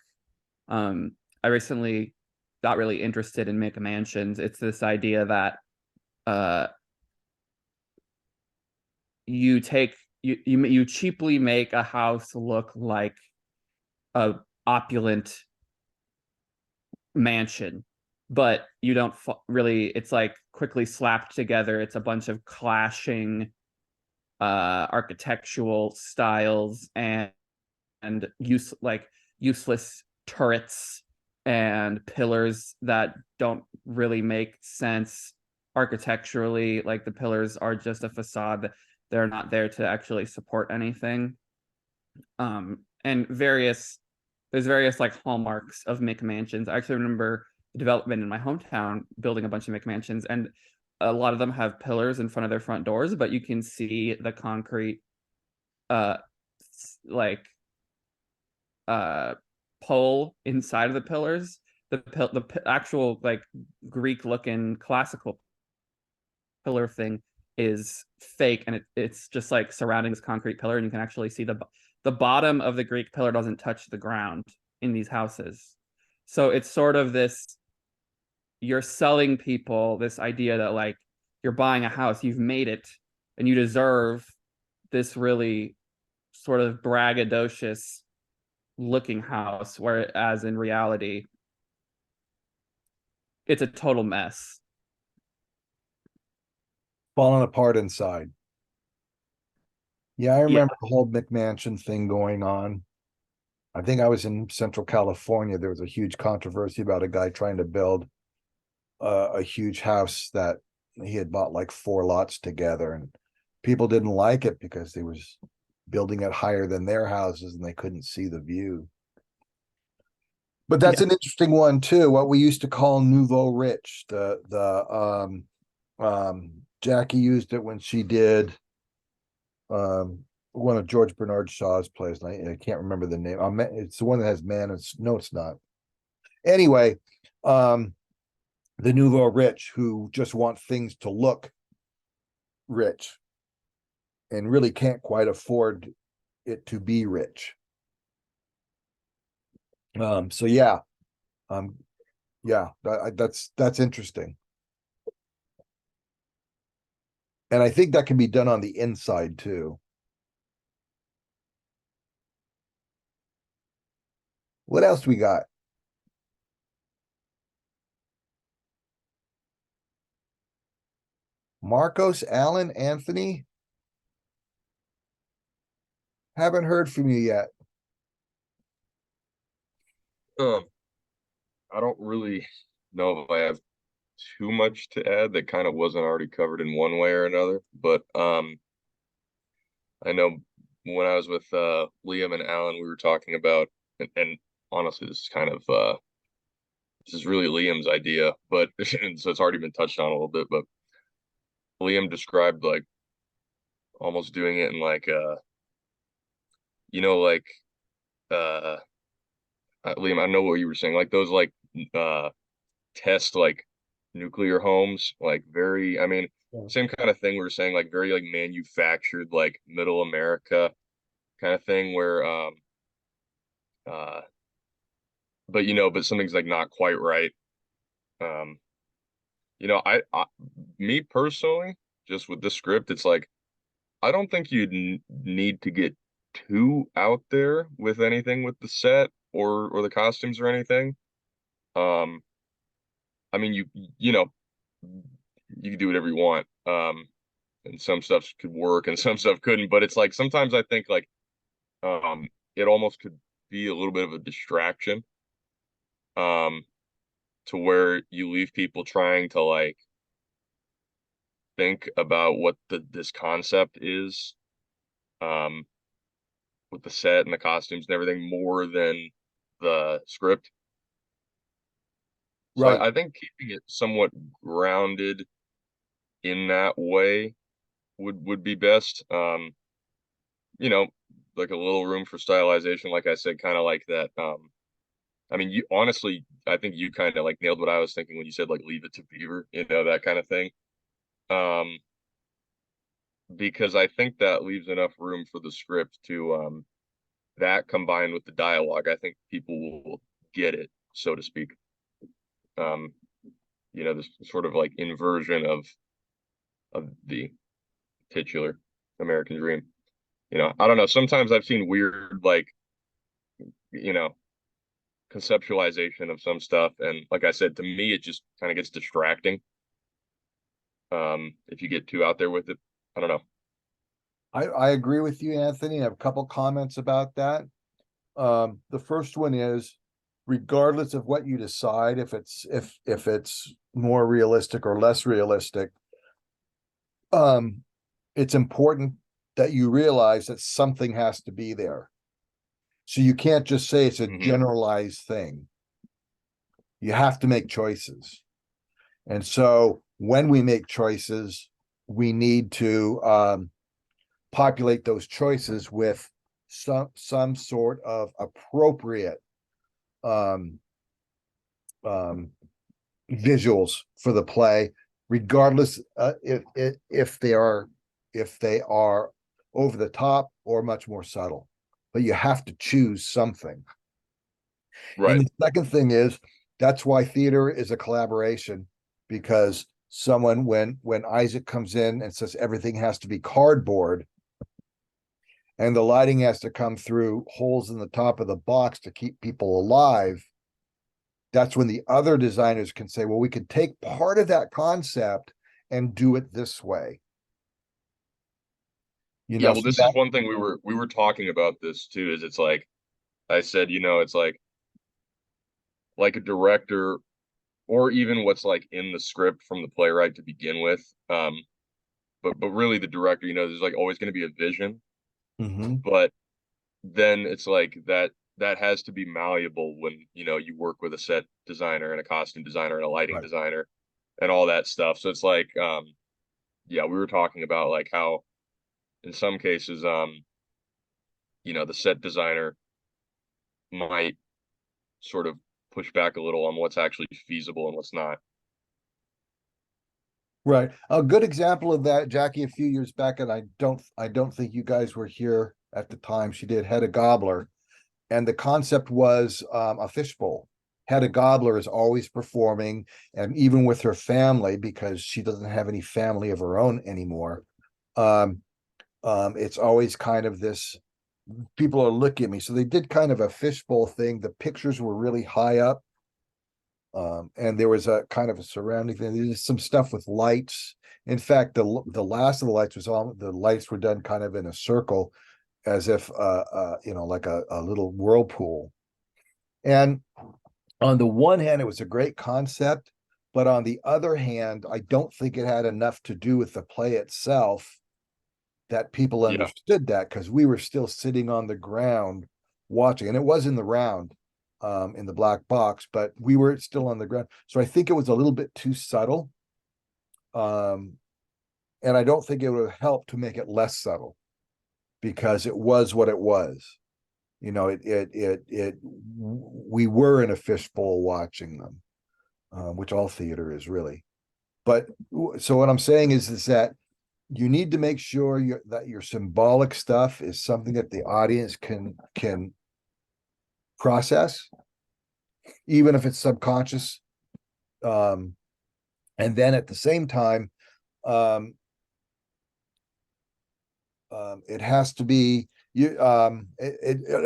I recently got really interested in Mick Mansions. It's this idea that you cheaply make a house look like a opulent mansion, but you don't really, it's like quickly slapped together. It's a bunch of clashing architectural styles and useless turrets and pillars that don't really make sense architecturally. Like the pillars are just a facade, they're not there to actually support anything. And there's various like hallmarks of McMansions. I actually remember the development in my hometown building a bunch of McMansions, and a lot of them have pillars in front of their front doors, but you can see the concrete like pole inside of the pillars. The actual like Greek looking classical pillar thing is fake, and it's just like surrounding this concrete pillar, and you can actually see the bottom of the Greek pillar doesn't touch the ground in these houses. So it's sort of this, you're selling people this idea that like you're buying a house, you've made it, and you deserve this really sort of braggadocious looking house, whereas in reality it's a total mess. Falling apart inside. Yeah, I remember the whole McMansion thing going on. I think I was in Central California. There was a huge controversy about a guy trying to build a huge house that he had bought like 4 lots together, and people didn't like it because he was building it higher than their houses and they couldn't see the view. But that's Yeah. an interesting one too. What we used to call nouveau rich. Jackie used it when she did one of George Bernard Shaw's plays. And I can't remember the name. It's the one that has man. No, it's not. Anyway, the nouveau rich who just want things to look rich and really can't quite afford it to be rich. So yeah, that's interesting. And I think that can be done on the inside too. What else we got? Marcos, Allen, Anthony. Haven't heard from you yet. I don't really know if I have too much to add that kind of wasn't already covered in one way or another, but I know when I was with Liam and Alan, we were talking about, and honestly, this is kind of this is really Liam's idea, but and so it's already been touched on a little bit, but Liam described like almost doing it in like like uh Liam, I know what you were saying, like those like test like nuclear homes, like very, I mean, same kind of thing we were saying, like very like manufactured, like middle America kind of thing where uh but but something's like not quite right. Um I me personally, just with this script, it's like I don't think you'd need to get too out there with anything with the set or the costumes or anything. Um, I mean, you can do whatever you want. And some stuff could work and some stuff couldn't. But it's like sometimes I think like it almost could be a little bit of a distraction. To where you leave people trying to like think about what this concept is. Um, with the set and the costumes and everything more than the script. So Right. I think keeping it somewhat grounded in that way would be best. You know, like a little room for stylization, like I said, kind of like that. I mean, you honestly, I think you kind of like nailed what I was thinking when you said like leave it to Beaver, that kind of thing. Um, because I think that leaves enough room for the script to that combined with the dialogue, I think people will get it, so to speak. Um, this sort of like inversion of the titular American dream. I don't know. Sometimes I've seen weird like, you know, conceptualization of some stuff, and like I said, to me, it just kind of gets distracting. If you get too out there with it, I don't know. I agree with you, Anthony. I have a couple comments about that. The first one is, regardless of what you decide, if it's more realistic or less realistic, it's important that you realize that something has to be there. So you can't just say it's a generalized thing. You have to make choices. And so when we make choices, we need to populate those choices with some sort of appropriate visuals for the play, regardless if they are over the top or much more subtle. But you have to choose something. Right. And the second thing is, that's why theater is a collaboration, because when Isaac comes in and says everything has to be cardboard and the lighting has to come through holes in the top of the box to keep people alive, that's when the other designers can say, well, we could take part of that concept and do it this way. Yeah, well, So this is one thing we were talking about this too, is it's like I said, it's like a director or even what's like in the script from the playwright to begin with. But really the director, there's like always going to be a vision, Mhm. but then it's like that that has to be malleable when, you know, you work with a set designer and a costume designer and a lighting Right. designer and all that stuff. So it's like, yeah, we were talking about like how in some cases, you know, the set designer might sort of push back a little on what's actually feasible and what's not. Right. A good example of that, Jackie, a few years back, and I don't think you guys were here at the time. She did Hedda Gobbler, and the concept was a fishbowl. Hedda Gobbler is always performing, and even with her family, because she doesn't have any family of her own anymore. It's always kind of this. People are looking at me, so they did kind of a fishbowl thing. The pictures were really high up. And there was a kind of a surrounding thing. There's some stuff with lights. In fact, the last of the lights was all the lights were done kind of in a circle, as if you know, like a little whirlpool. And on the one hand, it was a great concept, but on the other hand, I don't think it had enough to do with the play itself that people Yeah. understood that, because we were still sitting on the ground watching, and it was in the round in the black box, but we were still on the ground. So I think it was a little bit too subtle. And I don't think it would have helped to make it less subtle, because it was what it was. You know, we were in a fishbowl watching them, which all theater is really. But so what I'm saying is that you need to make sure that your symbolic stuff is something that the audience can process, even if it's subconscious. And then at the same time, it has to be it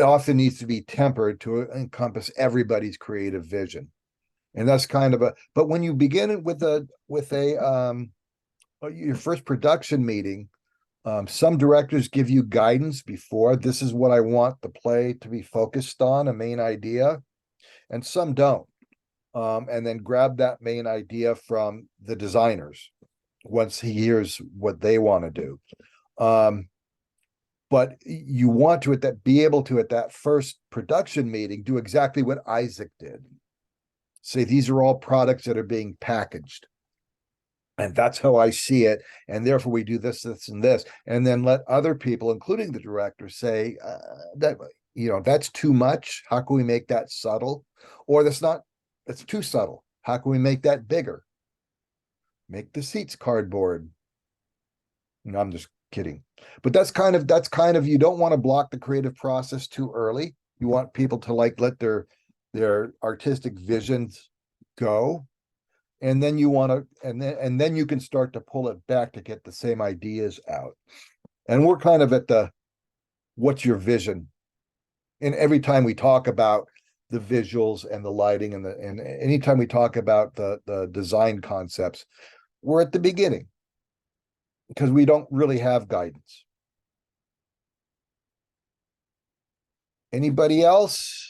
often needs to be tempered to encompass everybody's creative vision. And that's kind of but when you begin with a your first production meeting, some directors give you guidance before. This is what I want the play to be focused on, a main idea, and some don't. And then grab that main idea from the designers once he hears what they want to do. But you want to be able to, at that first production meeting, do exactly what Isaac did. Say, these are all products that are being packaged, and that's how I see it, and therefore we do this, this, and this. And then let other people, including the director, say that, you know, that's too much. How can we make that subtle? Or that's too subtle. How can we make that bigger? Make the seats cardboard. No, I'm just kidding. But that's kind of you don't want to block the creative process too early. You want people to like let their artistic visions go. And then you want to, and then you can start to pull it back to get the same ideas out. And we're kind of at what's your vision? And every time we talk about the visuals and the lighting and anytime we talk about the design concepts, we're at the beginning, because we don't really have guidance. Anybody else?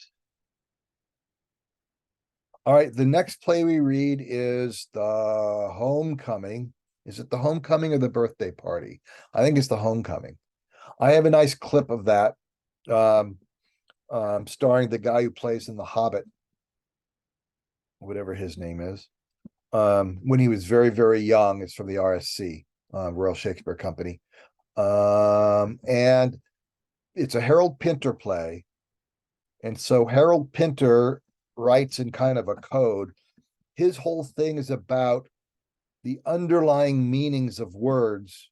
All right, the next play we read is The Homecoming. Is it The Homecoming or The Birthday Party? I think it's The Homecoming. I have a nice clip of that, starring the guy who plays in The Hobbit, whatever his name is. When he was very, very young. It's from the RSC, Royal Shakespeare Company. And it's a Harold Pinter play. And so Harold Pinter writes in kind of a code. His whole thing is about the underlying meanings of words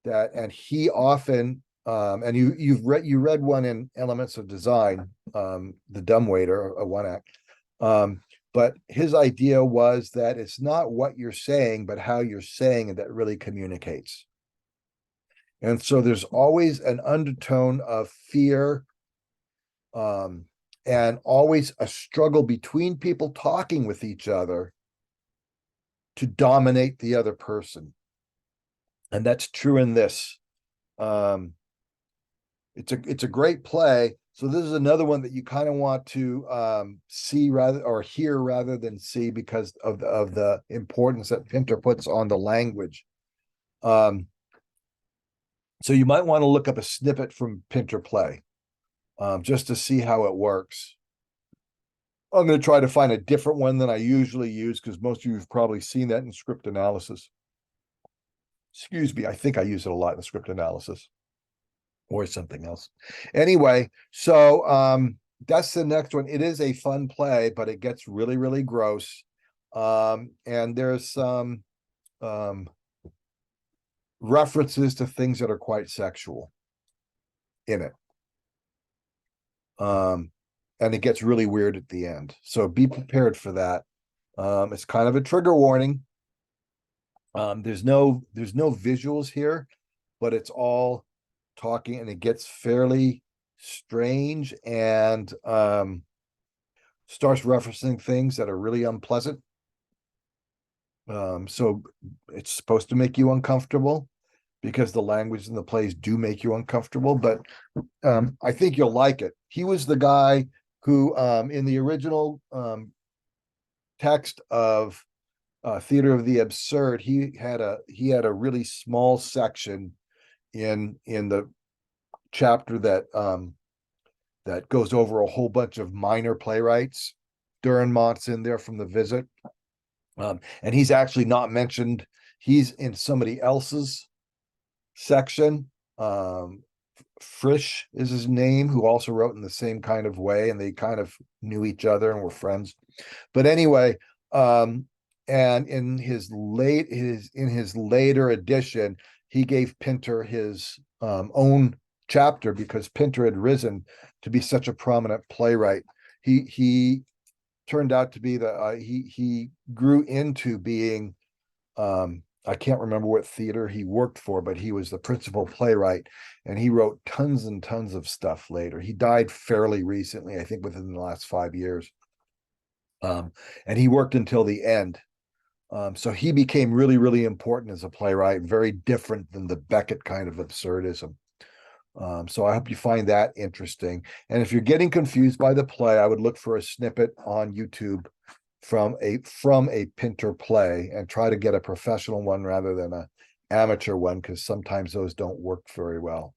and he often, and you read one in Elements of Design, The Dumbwaiter, a one act. But his idea was that it's not what you're saying, but how you're saying it that really communicates. And so there's always an undertone of fear, and always a struggle between people talking with each other to dominate the other person. And that's true in this. It's a great play. So this is another one that you kind of want to see or hear rather than see, because of the importance that Pinter puts on the language. So you might want to look up a snippet from Pinter play. just to see how it works. I'm going to try to find a different one than I usually use because most of you have probably seen that in script analysis. Excuse me, I think I use it a lot in script analysis or something else. Anyway, so that's the next one. It is a fun play, but it gets really, really gross. And there's some references to things that are quite sexual in it. And it gets really weird at the end. So be prepared for that. It's kind of a trigger warning. There's no visuals here, but it's all talking, and it gets fairly strange and starts referencing things that are really unpleasant. So it's supposed to make you uncomfortable because the language in the plays do make you uncomfortable, but I think you'll like it. He was the guy who in the original text of Theater of the Absurd, he had a really small section in the chapter that that goes over a whole bunch of minor playwrights. Dürrenmatt's in there from The Visit. And he's actually not mentioned. He's in somebody else's section. Frisch is his name, who also wrote in the same kind of way, and they kind of knew each other and were friends. But anyway, and in his later edition, he gave Pinter his own chapter because Pinter had risen to be such a prominent playwright. He turned out to be he grew into being I can't remember what theater he worked for, but he was the principal playwright, and he wrote tons and tons of stuff later. He died fairly recently, I think within the last 5 years. And he worked until the end. So he became really, really important as a playwright, very different than the Beckett kind of absurdism. So I hope you find that interesting. And if you're getting confused by the play, I would look for a snippet on YouTube from a Pinter play and try to get a professional one rather than an amateur one, because sometimes those don't work very well.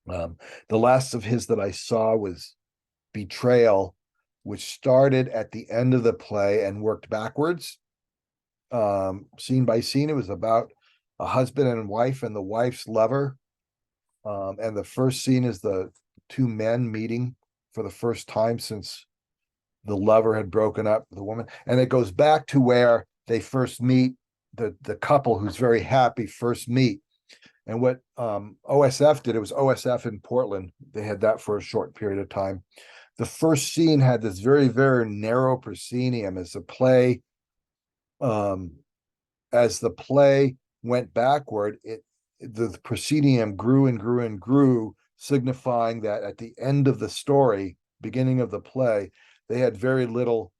The last of his that I saw was Betrayal, which started at the end of the play and worked backwards. Scene by scene, it was about a husband and wife and the wife's lover. And the first scene is the two men meeting for the first time since the lover had broken up with the woman. And it goes back to where they first meet, the couple who's very happy first meet. And what OSF did, it was OSF in Portland. They had that for a short period of time. The first scene had this very, very narrow proscenium as the play went backward, the proscenium grew and grew and grew, signifying that at the end of the story, beginning of the play, they had very little,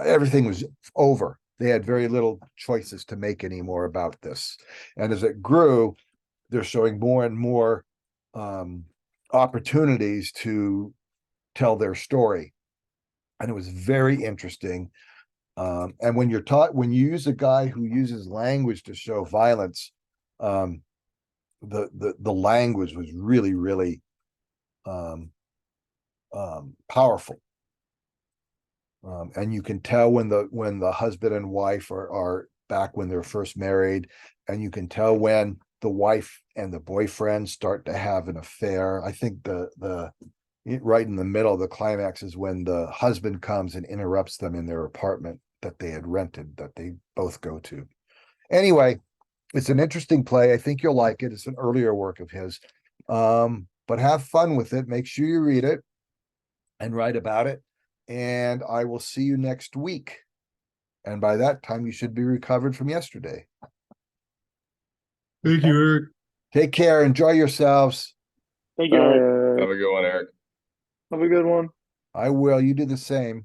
everything was over. They had very little choices to make anymore about this. And as it grew, they're showing more and more opportunities to tell their story. And it was very interesting. And when you use a guy who uses language to show violence, the language was really, really powerful. And you can tell when the husband and wife are back when they're first married, and you can tell when the wife and the boyfriend start to have an affair. I think right in the middle of the climax is when the husband comes and interrupts them in their apartment that they had rented, that they both go to. Anyway, it's an interesting play. I think you'll like it. It's an earlier work of his. But have fun with it. Make sure you read it and write about it. And I will see you next week. And by that time, you should be recovered from yesterday. Thank you, Eric. Take care. Enjoy yourselves. Thank you, Eric. Have a good one, Eric. Have a good one. I will. You do the same.